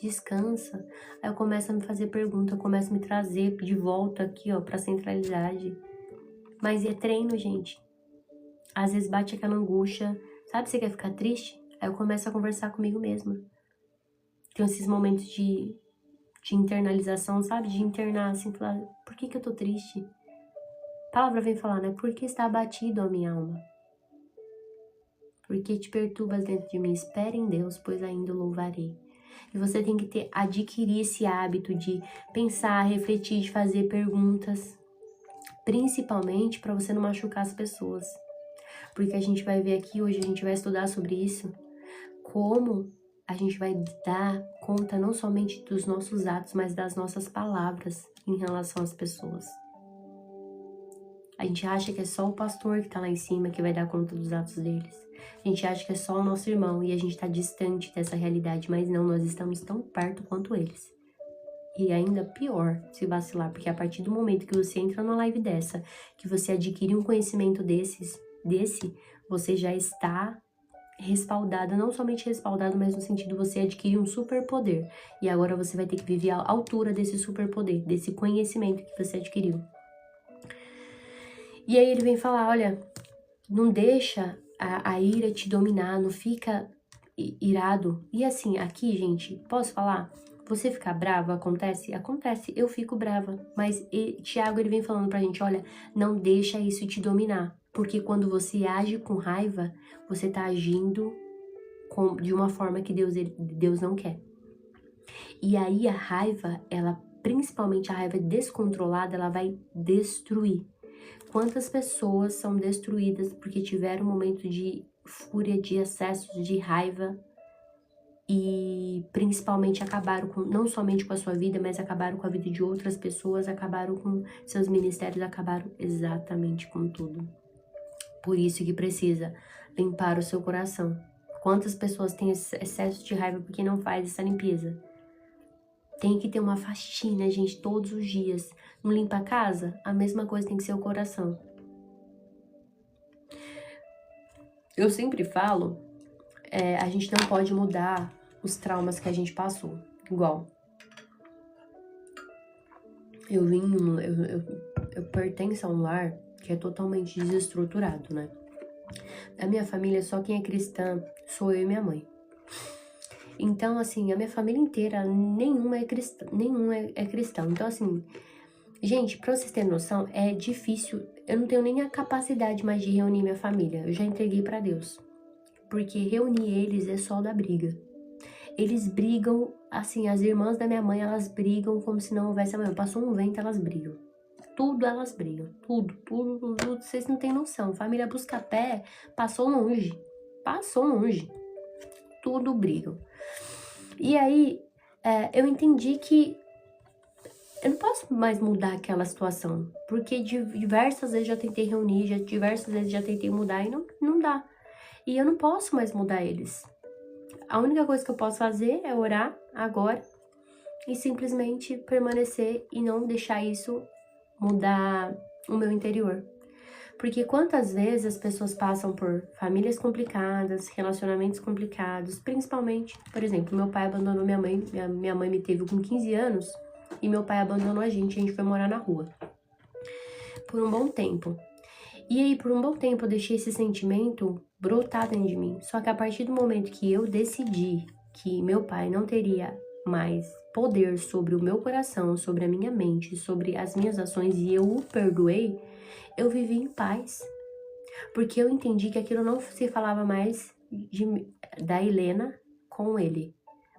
Descansa. Aí eu começo a me fazer pergunta, eu começo a me trazer de volta aqui, ó, pra centralidade. Mas é treino, gente. Às vezes bate aquela angústia. Sabe, você quer ficar triste? Aí eu começo a conversar comigo mesma. Tem esses momentos de internalização, sabe? De internar, assim, falar, por que eu tô triste? A palavra vem falar, né? Por que está abatido a minha alma? Por que te perturbas dentro de mim? Espere em Deus, pois ainda o louvarei. E você tem que adquirir esse hábito de pensar, refletir, de fazer perguntas. Principalmente para você não machucar as pessoas. Porque a gente vai ver aqui, hoje a gente vai estudar sobre isso. Como a gente vai dar conta não somente dos nossos atos, mas das nossas palavras em relação às pessoas. A gente acha que é só o pastor que tá lá em cima que vai dar conta dos atos deles. A gente acha que é só o nosso irmão e a gente tá distante dessa realidade, mas não, nós estamos tão perto quanto eles. E ainda pior se vacilar, porque a partir do momento que você entra numa live dessa, que você adquire um conhecimento desse, você já está respaldada, não somente respaldado, mas no sentido você adquire um superpoder. E agora você vai ter que viver à altura desse superpoder, desse conhecimento que você adquiriu. E aí ele vem falar, olha, não deixa a ira te dominar, não fica irado. E assim, aqui, gente, posso falar? Você ficar brava, acontece? Acontece, eu fico brava. Mas Tiago, ele vem falando pra gente, olha, não deixa isso te dominar. Porque quando você age com raiva, você tá agindo de uma forma que Deus não quer. E aí a raiva, principalmente a raiva descontrolada, ela vai destruir. Quantas pessoas são destruídas porque tiveram um momento de fúria, de excesso, de raiva e principalmente acabaram não somente com a sua vida, mas acabaram com a vida de outras pessoas, acabaram com seus ministérios, acabaram exatamente com tudo. Por isso que precisa limpar o seu coração. Quantas pessoas têm excesso de raiva porque não faz essa limpeza? Tem que ter uma faxina, gente, todos os dias. Não limpa a casa? A mesma coisa tem que ser o coração. Eu sempre falo, a gente não pode mudar os traumas que a gente passou. Igual. eu pertenço a um lar que é totalmente desestruturado, né? Da minha família, só quem é cristã sou eu e minha mãe. Então, assim, a minha família inteira, nenhuma é cristão. Então, assim, gente, pra vocês terem noção, é difícil. Eu não tenho nem a capacidade mais de reunir minha família. Eu já entreguei pra Deus. Porque reunir eles é só da briga. Eles brigam, assim, as irmãs da minha mãe, elas brigam como se não houvesse amanhã. Passou um vento, elas brigam. Tudo elas brigam. Tudo. Vocês não têm noção. Família Buscapé passou longe. Passou longe. Tudo brigam. E aí, eu entendi que eu não posso mais mudar aquela situação. Porque diversas vezes já tentei reunir, diversas vezes já tentei mudar e não dá. E eu não posso mais mudar eles. A única coisa que eu posso fazer é orar agora e simplesmente permanecer e não deixar isso mudar o meu interior. Porque quantas vezes as pessoas passam por famílias complicadas, relacionamentos complicados, principalmente, por exemplo, meu pai abandonou minha mãe, minha mãe me teve com 15 anos e meu pai abandonou a gente foi morar na rua. Por um bom tempo. E aí, por um bom tempo, eu deixei esse sentimento brotar dentro de mim. Só que a partir do momento que eu decidi que meu pai não teria mais poder sobre o meu coração, sobre a minha mente, sobre as minhas ações, e eu o perdoei, eu vivi em paz. Porque eu entendi que aquilo não se falava mais da Helena com ele,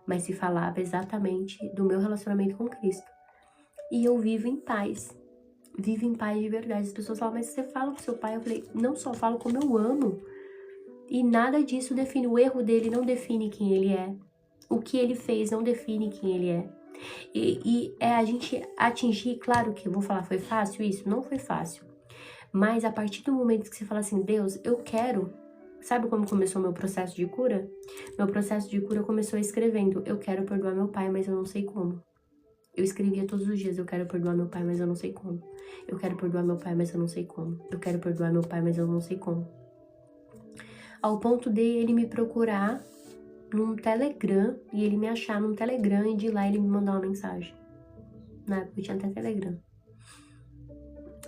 mas se falava exatamente do meu relacionamento com Cristo. E eu vivo em paz. Vive em paz de verdade. As pessoas falam, mas você fala com seu pai? Eu falei, não só falo como eu amo. E nada disso define, o erro dele não define quem ele é. O que ele fez não define quem ele é. E é a gente atingir, claro que eu vou falar, foi fácil isso? Não foi fácil. Mas a partir do momento que você fala assim, Deus, eu quero... Sabe como começou meu processo de cura? Meu processo de cura começou escrevendo, eu quero perdoar meu pai, mas eu não sei como. Eu escrevia todos os dias, eu quero perdoar meu pai, mas eu não sei como. Eu quero perdoar meu pai, mas eu não sei como. Eu quero perdoar meu pai, mas eu não sei como. Ao ponto de ele me procurar num Telegram, e ele me achar num Telegram, e de lá ele me mandar uma mensagem. Na época eu tinha até Telegram.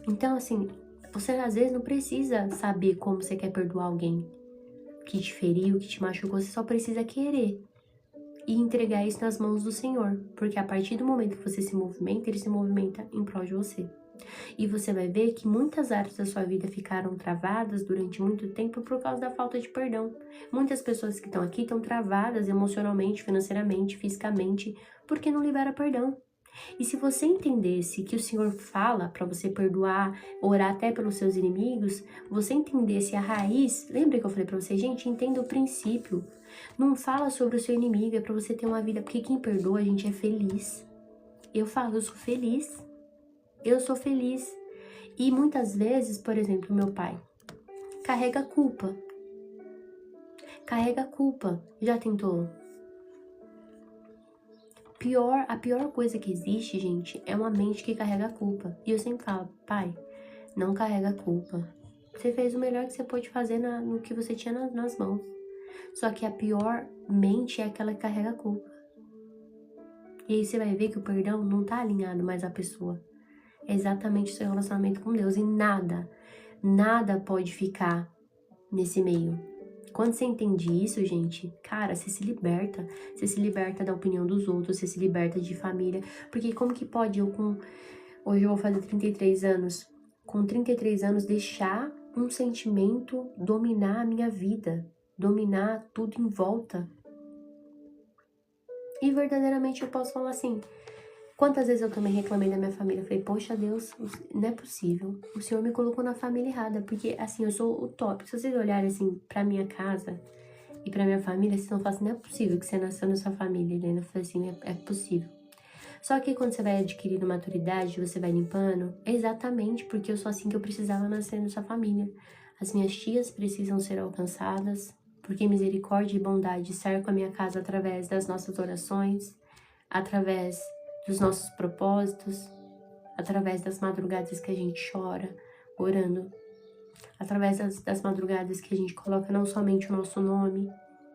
Então, assim, você às vezes não precisa saber como você quer perdoar alguém que te feriu, que te machucou, você só precisa querer. E entregar isso nas mãos do Senhor. Porque a partir do momento que você se movimenta, ele se movimenta em prol de você. E você vai ver que muitas áreas da sua vida ficaram travadas durante muito tempo por causa da falta de perdão. Muitas pessoas que estão aqui estão travadas emocionalmente, financeiramente, fisicamente, porque não libera perdão. E se você entendesse que o Senhor fala para você perdoar, orar até pelos seus inimigos, você entendesse a raiz, lembra que eu falei para você, gente, entenda o princípio. Não fala sobre o seu inimigo, é para você ter uma vida, porque quem perdoa, a gente é feliz. Eu falo, eu sou feliz. Eu sou feliz. E muitas vezes, por exemplo, meu pai carrega culpa. Carrega culpa. Já tentou? A pior coisa que existe, gente, é uma mente que carrega culpa. E eu sempre falo, pai, não carrega culpa. Você fez o melhor que você pôde fazer no que você tinha nas mãos. Só que a pior mente é aquela que carrega culpa. E aí você vai ver que o perdão não tá alinhado mais à pessoa. É exatamente o seu relacionamento com Deus. E nada pode ficar nesse meio. Quando você entende isso, gente, cara, você se liberta. Você se liberta da opinião dos outros, você se liberta de família. Porque como que pode hoje eu vou fazer 33 anos. Com 33 anos, deixar um sentimento dominar a minha vida. Dominar tudo em volta. E verdadeiramente eu posso falar assim... Quantas vezes eu também reclamei da minha família? Eu falei, poxa Deus, não é possível. O Senhor me colocou na família errada. Porque, assim, eu sou o top. Se vocês olharem, assim, pra minha casa e pra minha família, vocês vão falar assim, não é possível que você nasceu nessa família, Helena. Eu falei assim, é possível. Só que quando você vai adquirindo maturidade, você vai limpando, é exatamente porque eu sou assim que eu precisava nascer nessa família. As minhas tias precisam ser alcançadas, porque misericórdia e bondade cercam a minha casa através das nossas orações, através dos nossos propósitos, através das madrugadas que a gente chora, orando, através das madrugadas que a gente coloca não somente o nosso nome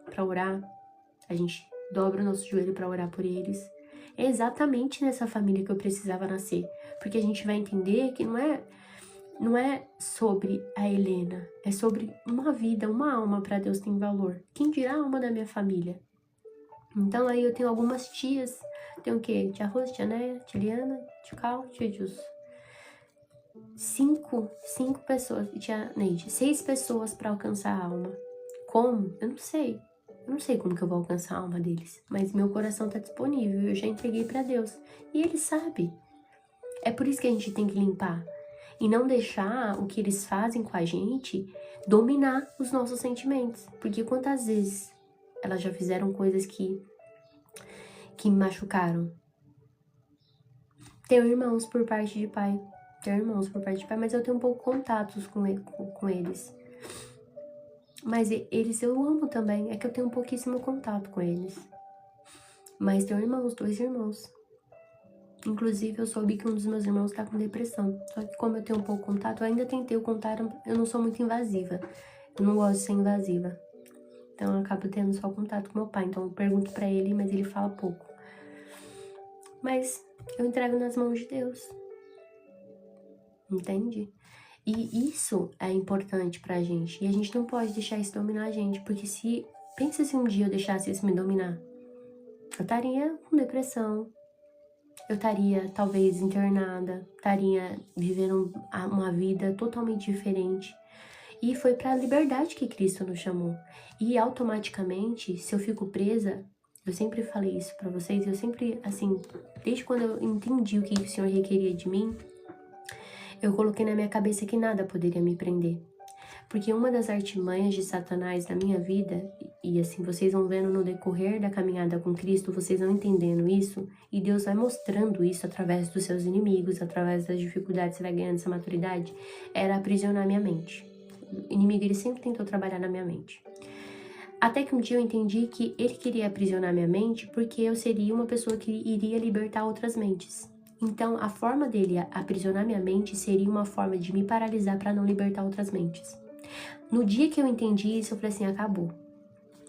para orar, a gente dobra o nosso joelho para orar por eles. É exatamente nessa família que eu precisava nascer. Porque a gente vai entender que não é sobre a Helena, é sobre uma vida, uma alma para Deus tem valor. Quem dirá a alma da minha família? Então aí eu tenho algumas tias, tem o quê? Tia Rose, tia Néia, tia Liana, tia Cal, tia Jus. Cinco pessoas, tia Neide, 6 pessoas para alcançar a alma. Como? Eu não sei. Eu não sei como que eu vou alcançar a alma deles, mas meu coração tá disponível, eu já entreguei para Deus. E ele sabe. É por isso que a gente tem que limpar. E não deixar o que eles fazem com a gente dominar os nossos sentimentos. Porque quantas vezes elas já fizeram coisas que me machucaram? Tenho irmãos por parte de pai. Mas eu tenho um pouco contatos com eles. Mas eles eu amo também. É que eu tenho pouquíssimo contato com eles. Mas tenho irmãos, 2 irmãos. Inclusive, eu soube que um dos meus irmãos tá com depressão. Só que como eu tenho um pouco contato, eu ainda tentei o contato, eu não sou muito invasiva. Eu não gosto de ser invasiva. Então, eu acabo tendo só contato com meu pai. Então, eu pergunto pra ele, mas ele fala pouco. Mas eu entrego nas mãos de Deus. Entende? E isso é importante pra gente. E a gente não pode deixar isso dominar a gente. Porque pensa se um dia eu deixasse isso me dominar. Eu estaria com depressão. Eu estaria, talvez, internada, estaria vivendo uma vida totalmente diferente. E foi para a liberdade que Cristo nos chamou. E automaticamente, se eu fico presa, eu sempre falei isso para vocês, eu sempre, assim, desde quando eu entendi o que o Senhor requeria de mim, eu coloquei na minha cabeça que nada poderia me prender. Porque uma das artimanhas de Satanás na minha vida, e assim, vocês vão vendo no decorrer da caminhada com Cristo, vocês vão entendendo isso, e Deus vai mostrando isso através dos seus inimigos, através das dificuldades que você vai ganhando essa maturidade, era aprisionar minha mente. O inimigo, ele sempre tentou trabalhar na minha mente. Até que um dia eu entendi que ele queria aprisionar minha mente porque eu seria uma pessoa que iria libertar outras mentes. Então, a forma dele aprisionar minha mente seria uma forma de me paralisar para não libertar outras mentes. No dia que eu entendi isso, eu falei assim, acabou.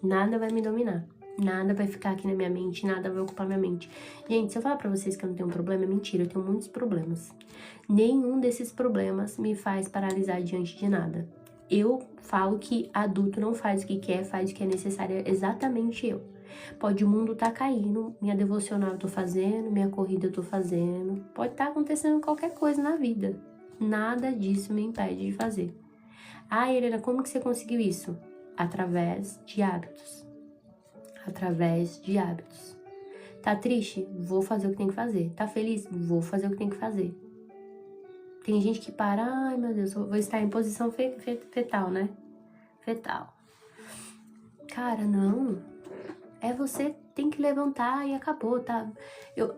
Nada vai me dominar. Nada vai ficar aqui na minha mente, nada vai ocupar minha mente. Gente, se eu falar pra vocês que eu não tenho um problema, é mentira, eu tenho muitos problemas. Nenhum desses problemas me faz paralisar diante de nada. Eu falo que adulto não faz o que quer, faz o que é necessário, é exatamente eu. Pode o mundo tá caindo, minha devocional eu tô fazendo, minha corrida eu tô fazendo. Pode estar acontecendo qualquer coisa na vida. Nada disso me impede de fazer. Ah, Helena, como que você conseguiu isso? Através de hábitos. Através de hábitos. Tá triste? Vou fazer o que tem que fazer. Tá feliz? Vou fazer o que tem que fazer. Tem gente que para, ai meu Deus, eu vou estar em posição fetal, né? Fetal. Cara, não. É você tem que levantar e acabou, tá?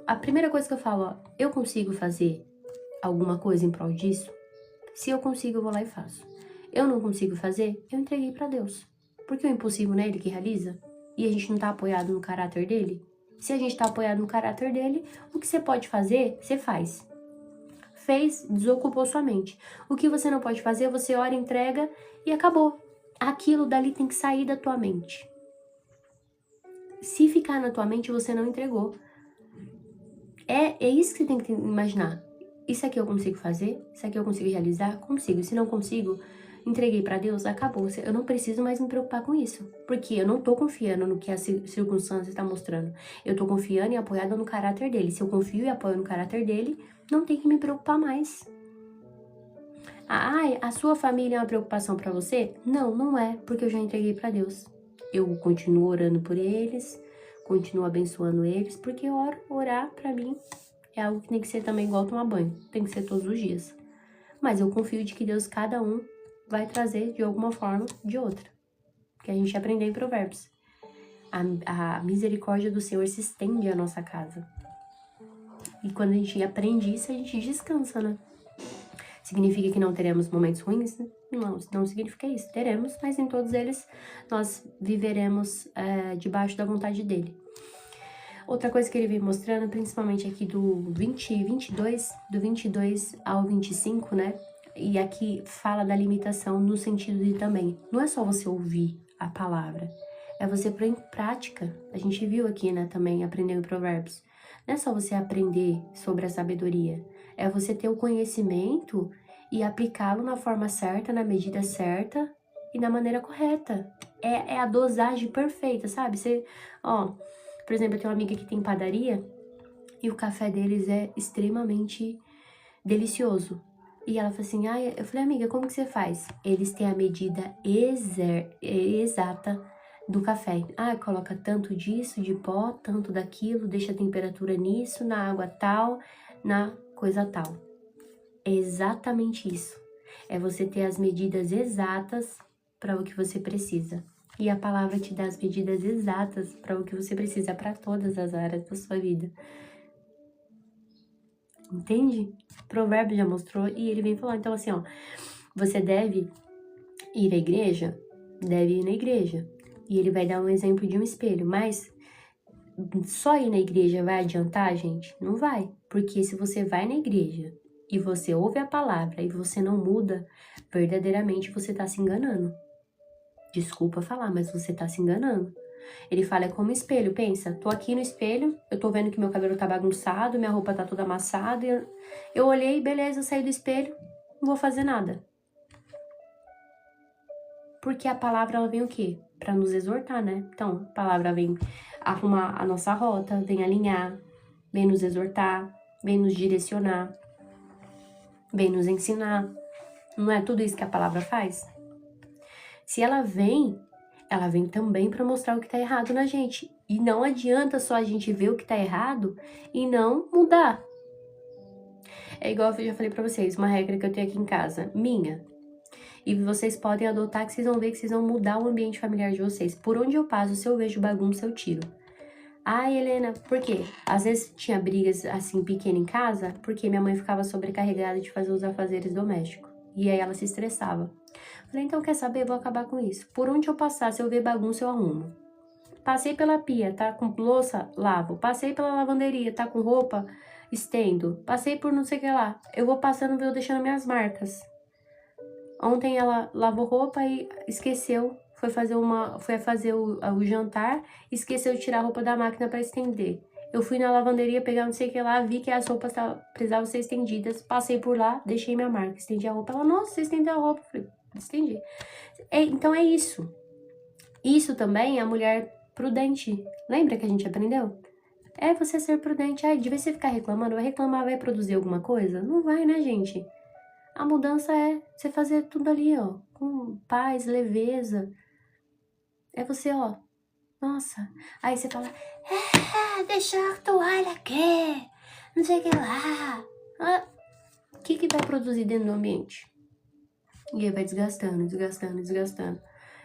A primeira coisa que eu falo, ó, eu consigo fazer alguma coisa em prol disso? Se eu consigo, eu vou lá e faço. Eu não consigo fazer, eu entreguei pra Deus. Porque o impossível não é Ele que realiza? E a gente não tá apoiado no caráter dele? Se a gente tá apoiado no caráter dele, o que você pode fazer, você faz. Fez, desocupou sua mente. O que você não pode fazer, você ora, entrega e acabou. Aquilo dali tem que sair da tua mente. Se ficar na tua mente, você não entregou. É isso que você tem que imaginar. Isso aqui eu consigo fazer? Isso aqui eu consigo realizar? Consigo. Se não consigo, entreguei pra Deus, acabou. Eu não preciso mais me preocupar com isso. Porque eu não tô confiando no que a circunstância está mostrando. Eu tô confiando e apoiada no caráter dele. Se eu confio e apoio no caráter dele, não tem que me preocupar mais. A sua família é uma preocupação pra você? Não, não é, porque eu já entreguei pra Deus. Eu continuo orando por eles, continuo abençoando eles, porque orar pra mim é algo que tem que ser também igual tomar banho, tem que ser todos os dias. Mas eu confio de que Deus, cada um, vai trazer de alguma forma, de outra. Que a gente aprendeu em Provérbios. A misericórdia do Senhor se estende à nossa casa. E quando a gente aprende isso, a gente descansa, né? Significa que não teremos momentos ruins? Não significa isso. Teremos, mas em todos eles nós viveremos debaixo da vontade dele. Outra coisa que ele vem mostrando, principalmente aqui do 22 ao 25, né? E aqui fala da limitação no sentido de também, não é só você ouvir a palavra, é você pôr em prática. A gente viu aqui, né, também, aprendendo Provérbios. Não é só você aprender sobre a sabedoria, é você ter o conhecimento e aplicá-lo na forma certa, na medida certa e na maneira correta. É a dosagem perfeita, sabe? Você, ó, por exemplo, eu tenho uma amiga que tem padaria e o café deles é extremamente delicioso. E ela falou assim, eu falei, amiga, como que você faz? Eles têm a medida exata do café. Coloca tanto disso, de pó, tanto daquilo, deixa a temperatura nisso, na água tal, na coisa tal. É exatamente isso. É você ter as medidas exatas para o que você precisa. E a palavra te dá as medidas exatas para o que você precisa para todas as áreas da sua vida. Entende? O provérbio já mostrou e ele vem falar. Então, assim, ó, você deve ir à igreja? Deve ir na igreja. E ele vai dar um exemplo de um espelho, mas só ir na igreja vai adiantar, gente? Não vai. Porque se você vai na igreja e você ouve a palavra e você não muda, verdadeiramente você tá se enganando. Desculpa falar, mas você tá se enganando. Ele fala, é como espelho, pensa, tô aqui no espelho, eu tô vendo que meu cabelo tá bagunçado, minha roupa tá toda amassada, eu olhei, beleza, eu saí do espelho, não vou fazer nada. Porque a palavra, ela vem o quê? Pra nos exortar, né? Então, a palavra vem arrumar a nossa rota, vem alinhar, vem nos exortar, vem nos direcionar, vem nos ensinar. Não é tudo isso que a palavra faz? Se ela vem também para mostrar o que tá errado na gente. E não adianta só a gente ver o que tá errado e não mudar. É igual eu já falei pra vocês, uma regra que eu tenho aqui em casa, minha. E vocês podem adotar, que vocês vão ver que vocês vão mudar o ambiente familiar de vocês. Por onde eu passo, se eu vejo bagunça, eu tiro. Helena, por quê? Às vezes tinha brigas assim pequena em casa, porque minha mãe ficava sobrecarregada de fazer os afazeres domésticos. E aí ela se estressava. Falei, então quer saber? Vou acabar com isso. Por onde eu passar, se eu ver bagunça, eu arrumo. Passei pela pia, tá com louça, lavo. Passei pela lavanderia, tá com roupa, estendo. Passei por não sei o que lá. Eu vou passando, vou deixando minhas marcas. Ontem ela lavou roupa e esqueceu. Foi fazer o jantar, esqueceu de tirar a roupa da máquina para estender. Eu fui na lavanderia pegar não sei o que lá, vi que as roupas precisavam ser estendidas. Passei por lá, deixei minha marca, estendi a roupa. Ela, nossa, você estendeu a roupa. Eu falei, estendi. Então é isso. Isso também é a mulher prudente. Lembra que a gente aprendeu? É você ser prudente. De vez você ficar reclamando, vai reclamar, vai produzir alguma coisa? Não vai, né, gente? A mudança é você fazer tudo ali, ó, com paz, leveza. É você, ó, nossa. Aí você fala, deixa a toalha aqui, não sei o que lá. O que vai produzir dentro do ambiente? E aí vai desgastando, desgastando, desgastando.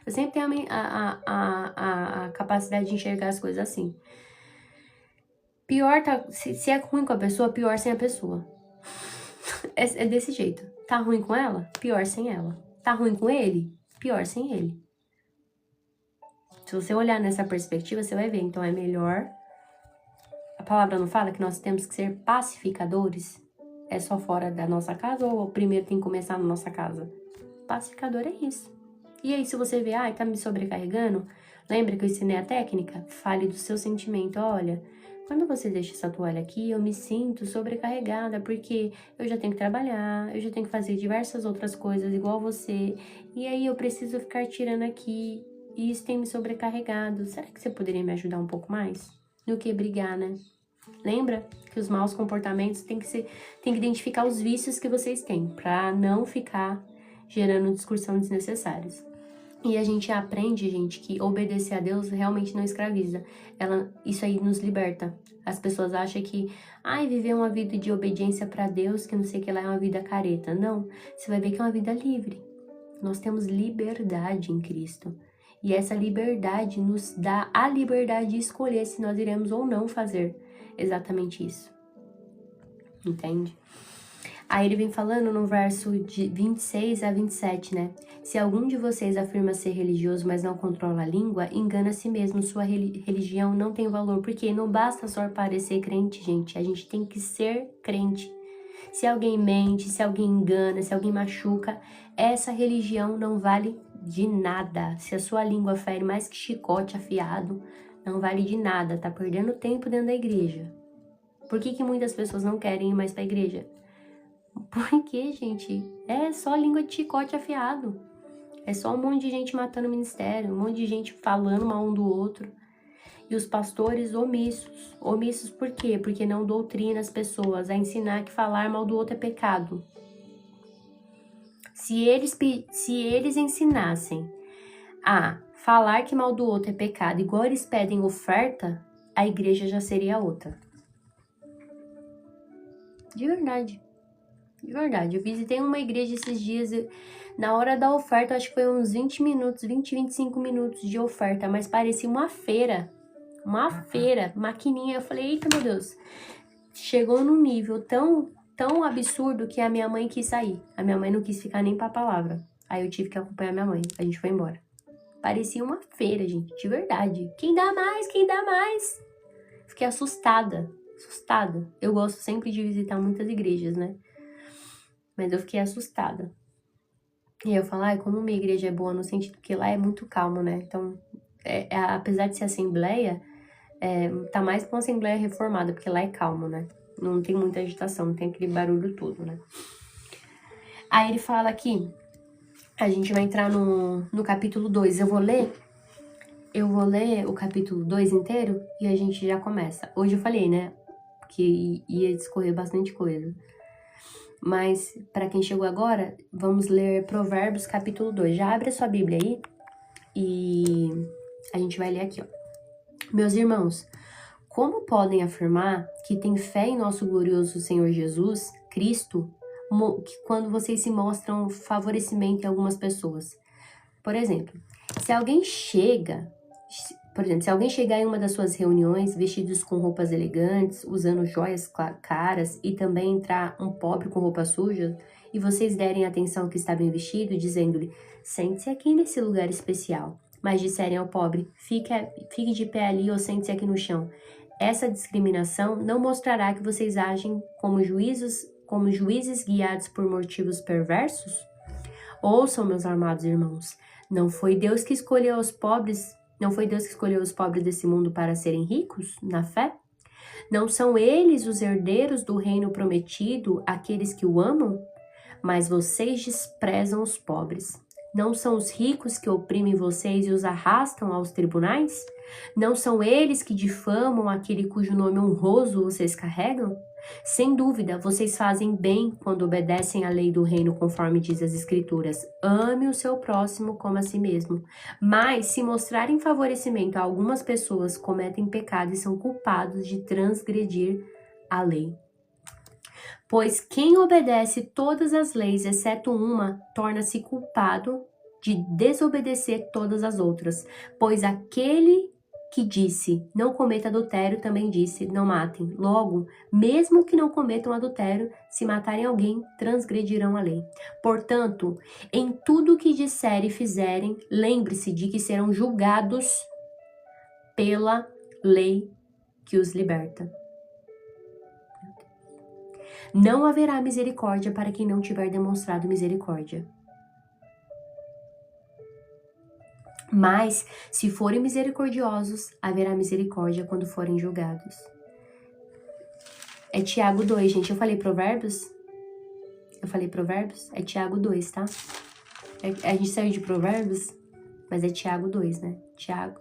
Eu sempre tenho a capacidade de enxergar as coisas assim. Pior tá, se é ruim com a pessoa, pior sem a pessoa. É desse jeito. Tá ruim com ela? Pior sem ela. Tá ruim com ele? Pior sem ele. Se você olhar nessa perspectiva, você vai ver. Então é melhor. A palavra não fala que nós temos que ser pacificadores? É só fora da nossa casa ou primeiro tem que começar na nossa casa? Pacificador é isso. E aí, se você vê, tá me sobrecarregando, lembra que eu ensinei a técnica? Fale do seu sentimento. Olha, quando você deixa essa toalha aqui, eu me sinto sobrecarregada, porque eu já tenho que trabalhar, eu já tenho que fazer diversas outras coisas igual você, e aí eu preciso ficar tirando aqui, e isso tem me sobrecarregado. Será que você poderia me ajudar um pouco mais? Do que brigar, né? Lembra que os maus comportamentos tem que identificar os vícios que vocês têm, pra não ficar gerando discussão desnecessários. E a gente aprende, gente, que obedecer a Deus realmente não escraviza. Isso aí nos liberta. As pessoas acham que, viver uma vida de obediência para Deus, que não sei o que lá, é uma vida careta. Não, você vai ver que é uma vida livre. Nós temos liberdade em Cristo. E essa liberdade nos dá a liberdade de escolher se nós iremos ou não fazer exatamente isso. Entende? Aí ele vem falando no verso de 26 a 27, né? Se algum de vocês afirma ser religioso, mas não controla a língua, engana a si mesmo, sua religião não tem valor. Porque não basta só parecer crente, gente. A gente tem que ser crente. Se alguém mente, se alguém engana, se alguém machuca, essa religião não vale de nada. Se a sua língua fere mais que chicote afiado, não vale de nada. Tá perdendo tempo dentro da igreja. Por que muitas pessoas não querem ir mais pra igreja? Porque, gente, é só língua de chicote afiado. É só um monte de gente matando o ministério, um monte de gente falando mal um do outro. E os pastores omissos. Omissos por quê? Porque não doutrinam as pessoas a ensinar que falar mal do outro é pecado. Se eles ensinassem a falar que mal do outro é pecado, igual eles pedem oferta, a igreja já seria outra. De verdade. De verdade. Eu visitei uma igreja esses dias, na hora da oferta, acho que foi uns 20 minutos, 25 minutos de oferta, mas parecia uma feira. Uma feira, maquininha. Eu falei, eita, meu Deus. Chegou num nível tão absurdo que a minha mãe quis sair. A minha mãe não quis ficar nem pra palavra. Aí eu tive que acompanhar minha mãe. A gente foi embora. Parecia uma feira, gente, de verdade. Quem dá mais? Quem dá mais? Fiquei assustada. Eu gosto sempre de visitar muitas igrejas, né? Mas eu fiquei assustada. E eu falo, como minha igreja é boa no sentido que lá é muito calmo, né? Então, apesar de ser assembleia, tá mais pra uma assembleia reformada, porque lá é calmo, né? Não tem muita agitação, não tem aquele barulho todo, né? Aí ele fala aqui, a gente vai entrar no capítulo 2. Eu vou ler o capítulo 2 inteiro e a gente já começa. Hoje eu falei, né, que ia discorrer bastante coisa. Mas, para quem chegou agora, vamos ler Provérbios capítulo 2. Já abre a sua Bíblia aí e a gente vai ler aqui, ó. Meus irmãos, como podem afirmar que têm fé em nosso glorioso Senhor Jesus Cristo quando vocês se mostram favorecimento em algumas pessoas? Por exemplo, se alguém chegar em uma das suas reuniões vestidos com roupas elegantes, usando joias caras e também entrar um pobre com roupa suja, e vocês derem atenção ao que está bem vestido, dizendo-lhe, sente-se aqui nesse lugar especial, mas disserem ao pobre, fique de pé ali ou sente-se aqui no chão. Essa discriminação não mostrará que vocês agem como juízes guiados por motivos perversos? Ouçam, meus amados irmãos, não foi Deus que escolheu os pobres desse mundo para serem ricos na fé? Não são eles os herdeiros do reino prometido, aqueles que o amam? Mas vocês desprezam os pobres. Não são os ricos que oprimem vocês e os arrastam aos tribunais? Não são eles que difamam aquele cujo nome honroso vocês carregam? Sem dúvida, vocês fazem bem quando obedecem à lei do reino conforme diz as escrituras. Ame o seu próximo como a si mesmo. Mas, se mostrarem favorecimento a algumas pessoas, cometem pecado e são culpados de transgredir a lei. Pois quem obedece todas as leis, exceto uma, torna-se culpado de desobedecer todas as outras. Pois aquele que disse, não cometa adultério, também disse, não matem. Logo, mesmo que não cometam adultério, se matarem alguém, transgredirão a lei. Portanto, em tudo o que disserem e fizerem, lembre-se de que serão julgados pela lei que os liberta. Não haverá misericórdia para quem não tiver demonstrado misericórdia. Mas, se forem misericordiosos, haverá misericórdia quando forem julgados. É Tiago 2, gente. Eu falei Provérbios? É Tiago 2, tá? A gente saiu de Provérbios, mas é Tiago 2, né? Tiago.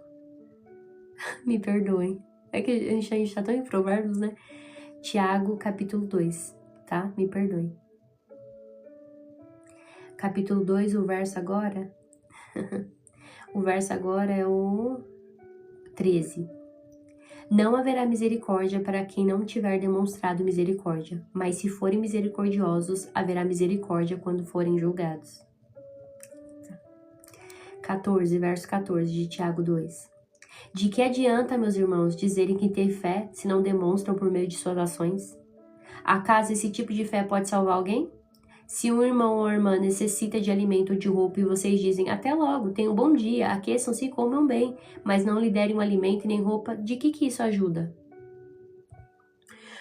Me perdoem. É que a gente tá tão em Provérbios, né? Tiago, capítulo 2, tá? Me perdoem. Capítulo 2, o verso agora... O verso agora é o 13. Não haverá misericórdia para quem não tiver demonstrado misericórdia, mas se forem misericordiosos, haverá misericórdia quando forem julgados. 14, verso 14 de Tiago 2. De que adianta, meus irmãos, dizerem que têm fé se não demonstram por meio de suas ações? Acaso esse tipo de fé pode salvar alguém? Se um irmão ou irmã necessita de alimento ou de roupa e vocês dizem, até logo, tenham um bom dia, aqueçam-se e comam bem, mas não lhe derem um alimento nem roupa, de que isso ajuda?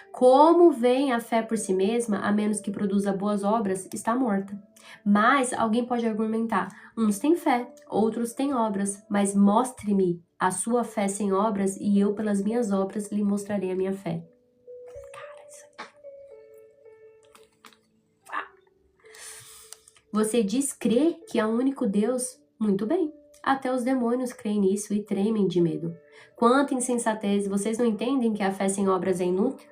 Como vem a fé por si mesma, a menos que produza boas obras, está morta. Mas alguém pode argumentar, uns têm fé, outros têm obras, mas mostre-me a sua fé sem obras e eu pelas minhas obras lhe mostrarei a minha fé. Você diz crer que há um único Deus? Muito bem. Até os demônios creem nisso e tremem de medo. Quanta insensatez! Vocês não entendem que a fé sem obras é inútil?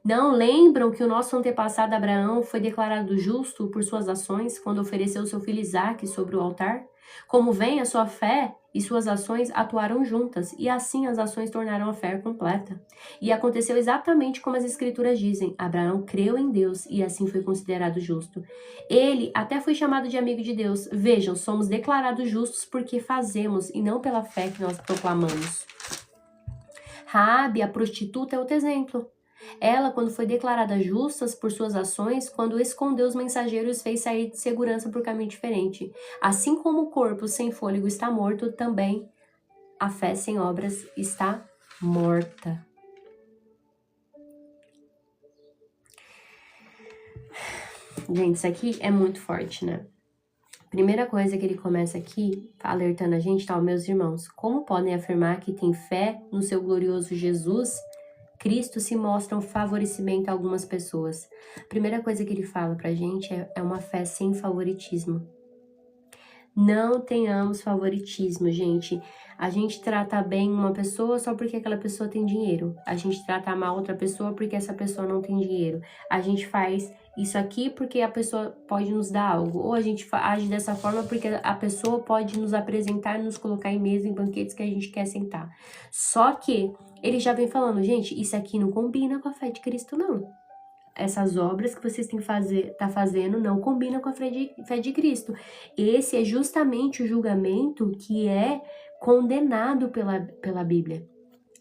Não lembram que o nosso antepassado Abraão foi declarado justo por suas ações quando ofereceu seu filho Isaque sobre o altar? Como vem, a sua fé e suas ações atuaram juntas, e assim as ações tornaram a fé completa. E aconteceu exatamente como as escrituras dizem: Abraão creu em Deus e assim foi considerado justo. Ele até foi chamado de amigo de Deus. Vejam, somos declarados justos porque fazemos e não pela fé que nós proclamamos. Raabe, a prostituta, é outro exemplo. Ela, quando foi declarada justa por suas ações, quando escondeu os mensageiros, fez sair de segurança por caminho diferente. Assim como o corpo sem fôlego está morto, também a fé sem obras está morta. Gente, isso aqui é muito forte, né? Primeira coisa que ele começa aqui, alertando a gente, tá, meus irmãos, como podem afirmar que tem fé no seu glorioso Jesus Cristo se mostra um favorecimento a algumas pessoas? A primeira coisa que ele fala pra gente é uma fé sem favoritismo. Não tenhamos favoritismo, gente. A gente trata bem uma pessoa só porque aquela pessoa tem dinheiro. A gente trata mal outra pessoa porque essa pessoa não tem dinheiro. A gente faz isso aqui porque a pessoa pode nos dar algo. Ou a gente age dessa forma porque a pessoa pode nos apresentar e nos colocar em mesa, em banquetes que a gente quer sentar. Só que ele já vem falando, gente, isso aqui não combina com a fé de Cristo, não. Essas obras que vocês têm que tá fazendo não combinam com a fé de Cristo. Esse é justamente o julgamento que é condenado pela Bíblia.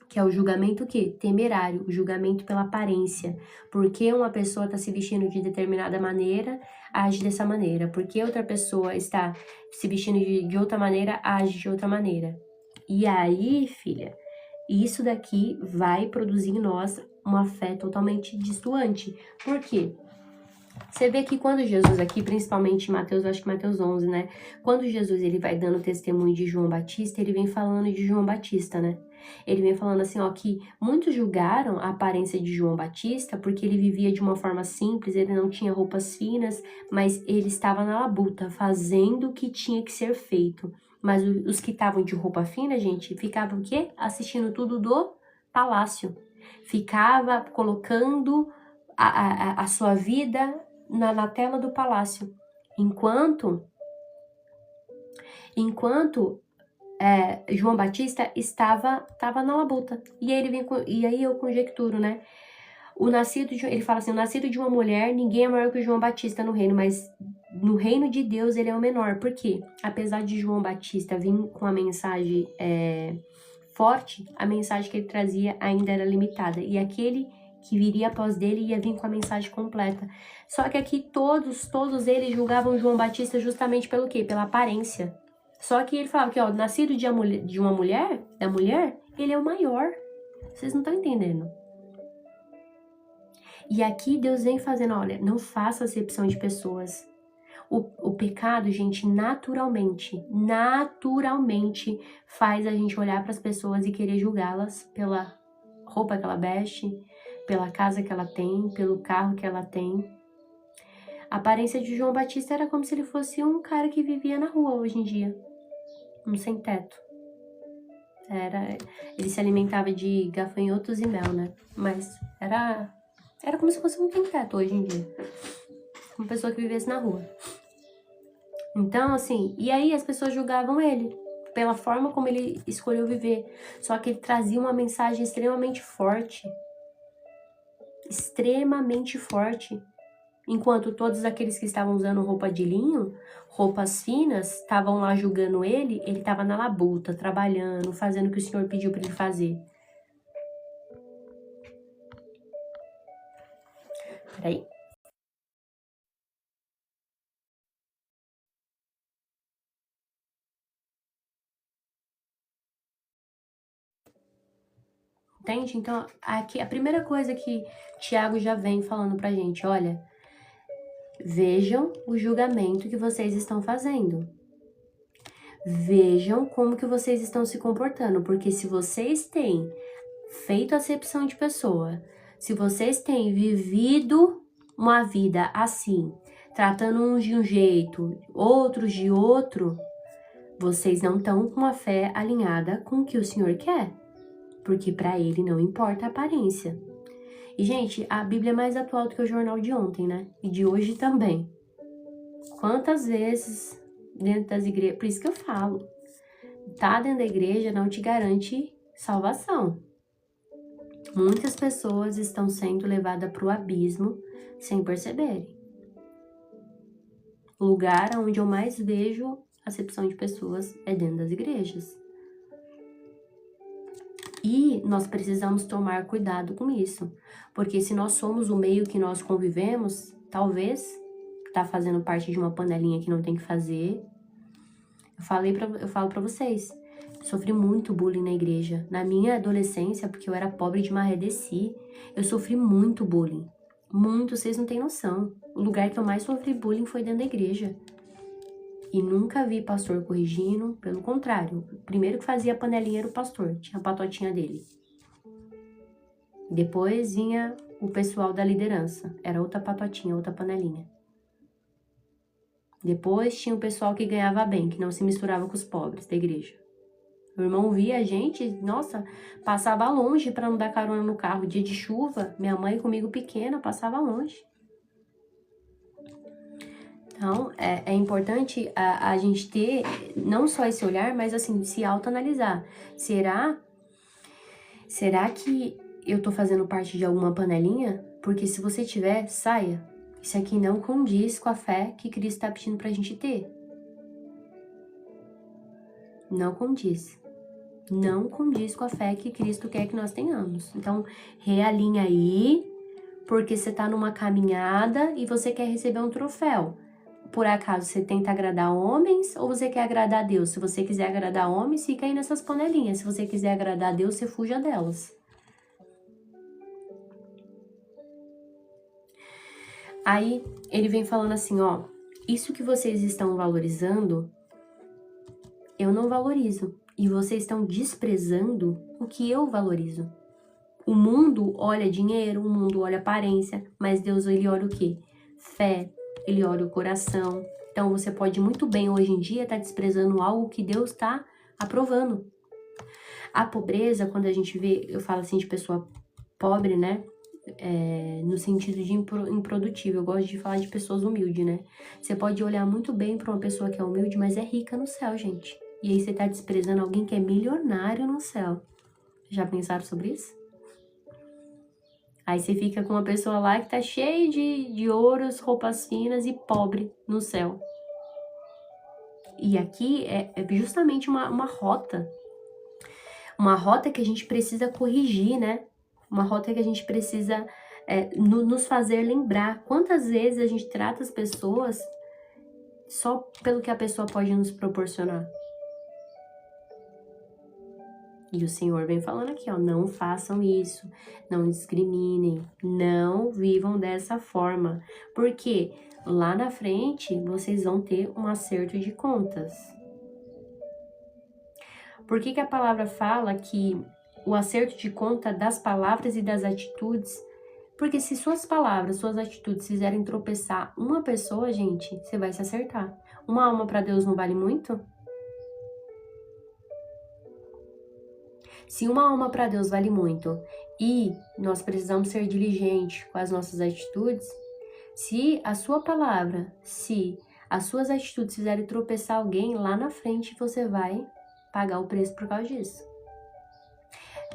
Que é o julgamento o quê? Temerário, o julgamento pela aparência. Porque uma pessoa está se vestindo de determinada maneira, age dessa maneira. Porque outra pessoa está se vestindo de outra maneira, age de outra maneira. E aí, filha, isso daqui vai produzir em nós uma fé totalmente distoante. Por quê? Você vê que quando Jesus aqui, principalmente em Mateus, eu acho que Mateus 11, né? Quando Jesus ele vai dando testemunho de João Batista, ele vem falando de João Batista, né? Ele vem falando assim, ó, que muitos julgaram a aparência de João Batista porque ele vivia de uma forma simples, ele não tinha roupas finas, mas ele estava na labuta, fazendo o que tinha que ser feito. Mas os que estavam de roupa fina, gente, ficavam o quê? Assistindo tudo do palácio. Ficava colocando a sua vida na tela do palácio. Enquanto João Batista estava na labuta. E aí eu conjecturo, né? Ele fala assim, o nascido de uma mulher, ninguém é maior que o João Batista no reino, mas no reino de Deus ele é o menor. Por quê? Apesar de João Batista vir com a mensagem forte, a mensagem que ele trazia ainda era limitada. E aquele que viria após dele ia vir com a mensagem completa. Só que aqui todos eles julgavam João Batista justamente pelo quê? Pela aparência. Só que ele falava que, ó, nascido de uma mulher, da mulher, ele é o maior. Vocês não estão entendendo. E aqui Deus vem fazendo, olha, não faça acepção de pessoas. O pecado, gente, naturalmente faz a gente olhar para as pessoas e querer julgá-las pela roupa que ela veste, pela casa que ela tem, pelo carro que ela tem. A aparência de João Batista era como se ele fosse um cara que vivia na rua hoje em dia, um sem teto. Ele se alimentava de gafanhotos e mel, né? Mas era como se fosse um sem teto hoje em dia. Uma pessoa que vivesse na rua. Então, assim, e aí as pessoas julgavam ele pela forma como ele escolheu viver. Só que ele trazia uma mensagem extremamente forte. Extremamente forte. Enquanto todos aqueles que estavam usando roupa de linho, roupas finas, estavam lá julgando ele estava na labuta, trabalhando, fazendo o que o Senhor pediu para ele fazer. Peraí. Entende? Então, aqui a primeira coisa que Tiago já vem falando pra gente, olha, vejam o julgamento que vocês estão fazendo. Vejam como que vocês estão se comportando, porque se vocês têm feito acepção de pessoa, se vocês têm vivido uma vida assim, tratando uns de um jeito, outros de outro, vocês não estão com a fé alinhada com o que o Senhor quer, porque para Ele não importa a aparência. E, gente, a Bíblia é mais atual do que o jornal de ontem, né? E de hoje também. Quantas vezes dentro das igrejas... Por isso que eu falo, tá dentro da igreja não te garante salvação. Muitas pessoas estão sendo levadas para o abismo sem perceberem. O lugar onde eu mais vejo acepção de pessoas é dentro das igrejas. E nós precisamos tomar cuidado com isso, porque se nós somos o meio que nós convivemos, talvez tá fazendo parte de uma panelinha que não tem que fazer. Eu falo para vocês, sofri muito bullying na igreja. Na minha adolescência, porque eu era pobre de marredeci, eu sofri muito bullying. Muito, vocês não têm noção. O lugar que eu mais sofri bullying foi dentro da igreja. E nunca vi pastor corrigindo, pelo contrário. O primeiro que fazia a panelinha era o pastor, tinha a patotinha dele. Depois vinha o pessoal da liderança, era outra patotinha, outra panelinha. Depois tinha o pessoal que ganhava bem, que não se misturava com os pobres da igreja. Meu irmão via a gente, nossa, passava longe para não dar carona no carro. Dia de chuva, minha mãe comigo pequena, passava longe. Então, é importante a gente ter não só esse olhar, mas assim, se autoanalisar. Será que eu tô fazendo parte de alguma panelinha? Porque se você tiver, saia. Isso aqui não condiz com a fé que Cristo está pedindo pra gente ter. Não condiz. Não condiz com a fé que Cristo quer que nós tenhamos. Então, realinha aí, porque você tá numa caminhada e você quer receber um troféu. Por acaso você tenta agradar homens ou você quer agradar a Deus? Se você quiser agradar homens, fica aí nessas panelinhas. Se você quiser agradar a Deus, você fuja delas. Aí ele vem falando assim, ó, isso que vocês estão valorizando, eu não valorizo. E vocês estão desprezando o que eu valorizo. O mundo olha dinheiro, o mundo olha aparência, mas Deus, ele olha o quê? Fé, ele olha o coração. Então, você pode muito bem, hoje em dia, estar desprezando algo que Deus está aprovando. A pobreza, quando a gente vê, eu falo assim de pessoa pobre, né? No sentido de improdutível. Eu gosto de falar de pessoas humildes, né? Você pode olhar muito bem para uma pessoa que é humilde, mas é rica no céu, gente. E aí você tá desprezando alguém que é milionário no céu. Já pensaram sobre isso? Aí você fica com uma pessoa lá que tá cheia de ouros, roupas finas e pobre no céu. E aqui é justamente uma rota. Uma rota que a gente precisa corrigir, né? Uma rota que a gente precisa nos fazer lembrar. Quantas vezes a gente trata as pessoas só pelo que a pessoa pode nos proporcionar. E o Senhor vem falando aqui, ó, não façam isso, não discriminem, não vivam dessa forma, porque lá na frente vocês vão ter um acerto de contas. Por que a palavra fala que o acerto de conta das palavras e das atitudes? Porque se suas palavras, suas atitudes fizerem tropeçar uma pessoa, gente, você vai se acertar. Uma alma para Deus não vale muito? Se uma alma para Deus vale muito e nós precisamos ser diligentes com as nossas atitudes, se a sua palavra, se as suas atitudes fizerem tropeçar alguém, lá na frente você vai pagar o preço por causa disso.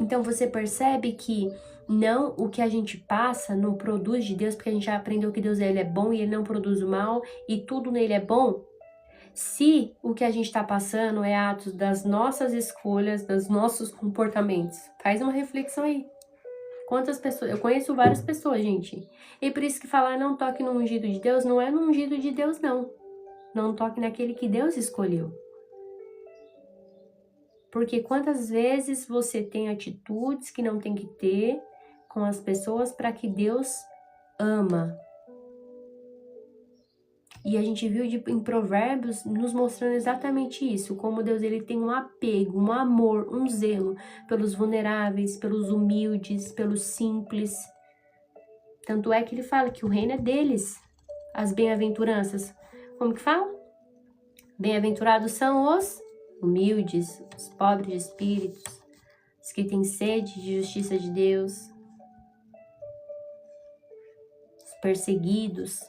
Então você percebe que não o que a gente passa não produz de Deus, porque a gente já aprendeu que Deus ele é bom e ele não produz o mal e tudo nele é bom. Se o que a gente está passando é atos das nossas escolhas, dos nossos comportamentos, faz uma reflexão aí. Quantas pessoas... Eu conheço várias pessoas, gente. E por isso que falar não toque no ungido de Deus, não é no ungido de Deus, não. Não toque naquele que Deus escolheu. Porque quantas vezes você tem atitudes que não tem que ter com as pessoas para que Deus ama. E a gente viu em Provérbios nos mostrando exatamente isso, como Deus ele tem um apego, um amor, um zelo pelos vulneráveis, pelos humildes, pelos simples. Tanto é que ele fala que o reino é deles. as bem-aventuranças. Como que fala? Bem-aventurados são os humildes, os pobres de espíritos, os que têm sede de justiça de Deus, os perseguidos,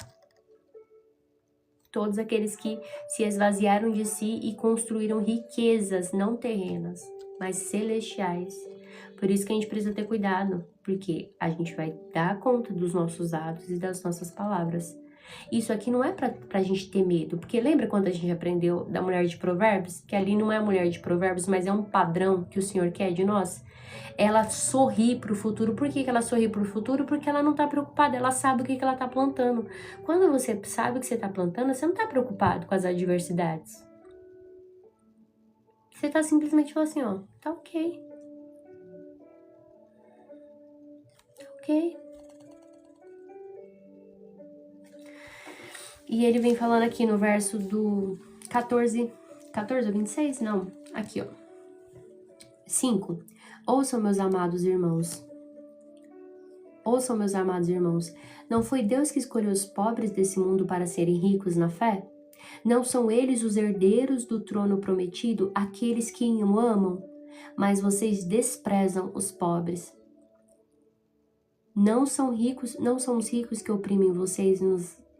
todos aqueles que se esvaziaram de si e construíram riquezas não terrenas, mas celestiais. Por isso que a gente precisa ter cuidado, porque a gente vai dar conta dos nossos atos e das nossas palavras. Isso aqui não é pra gente ter medo, porque lembra quando a gente aprendeu da mulher de Provérbios? Que ali não é a mulher de Provérbios, mas é um padrão que o Senhor quer de nós. Ela sorri pro futuro. Por que ela sorri pro futuro? Porque ela não tá preocupada, ela sabe o que ela tá plantando. Quando você sabe o que você tá plantando, você não tá preocupado com as adversidades. Você tá simplesmente falando assim, ó, tá ok. Tá ok. E ele vem falando aqui no verso do 14 ou 26? Não, aqui ó. 5. Ouçam, meus amados irmãos. Ouçam, meus amados irmãos. Não foi Deus que escolheu os pobres desse mundo para serem ricos na fé? Não são eles os herdeiros do trono prometido, aqueles que o amam? Mas vocês desprezam os pobres. Não são os ricos que oprimem vocês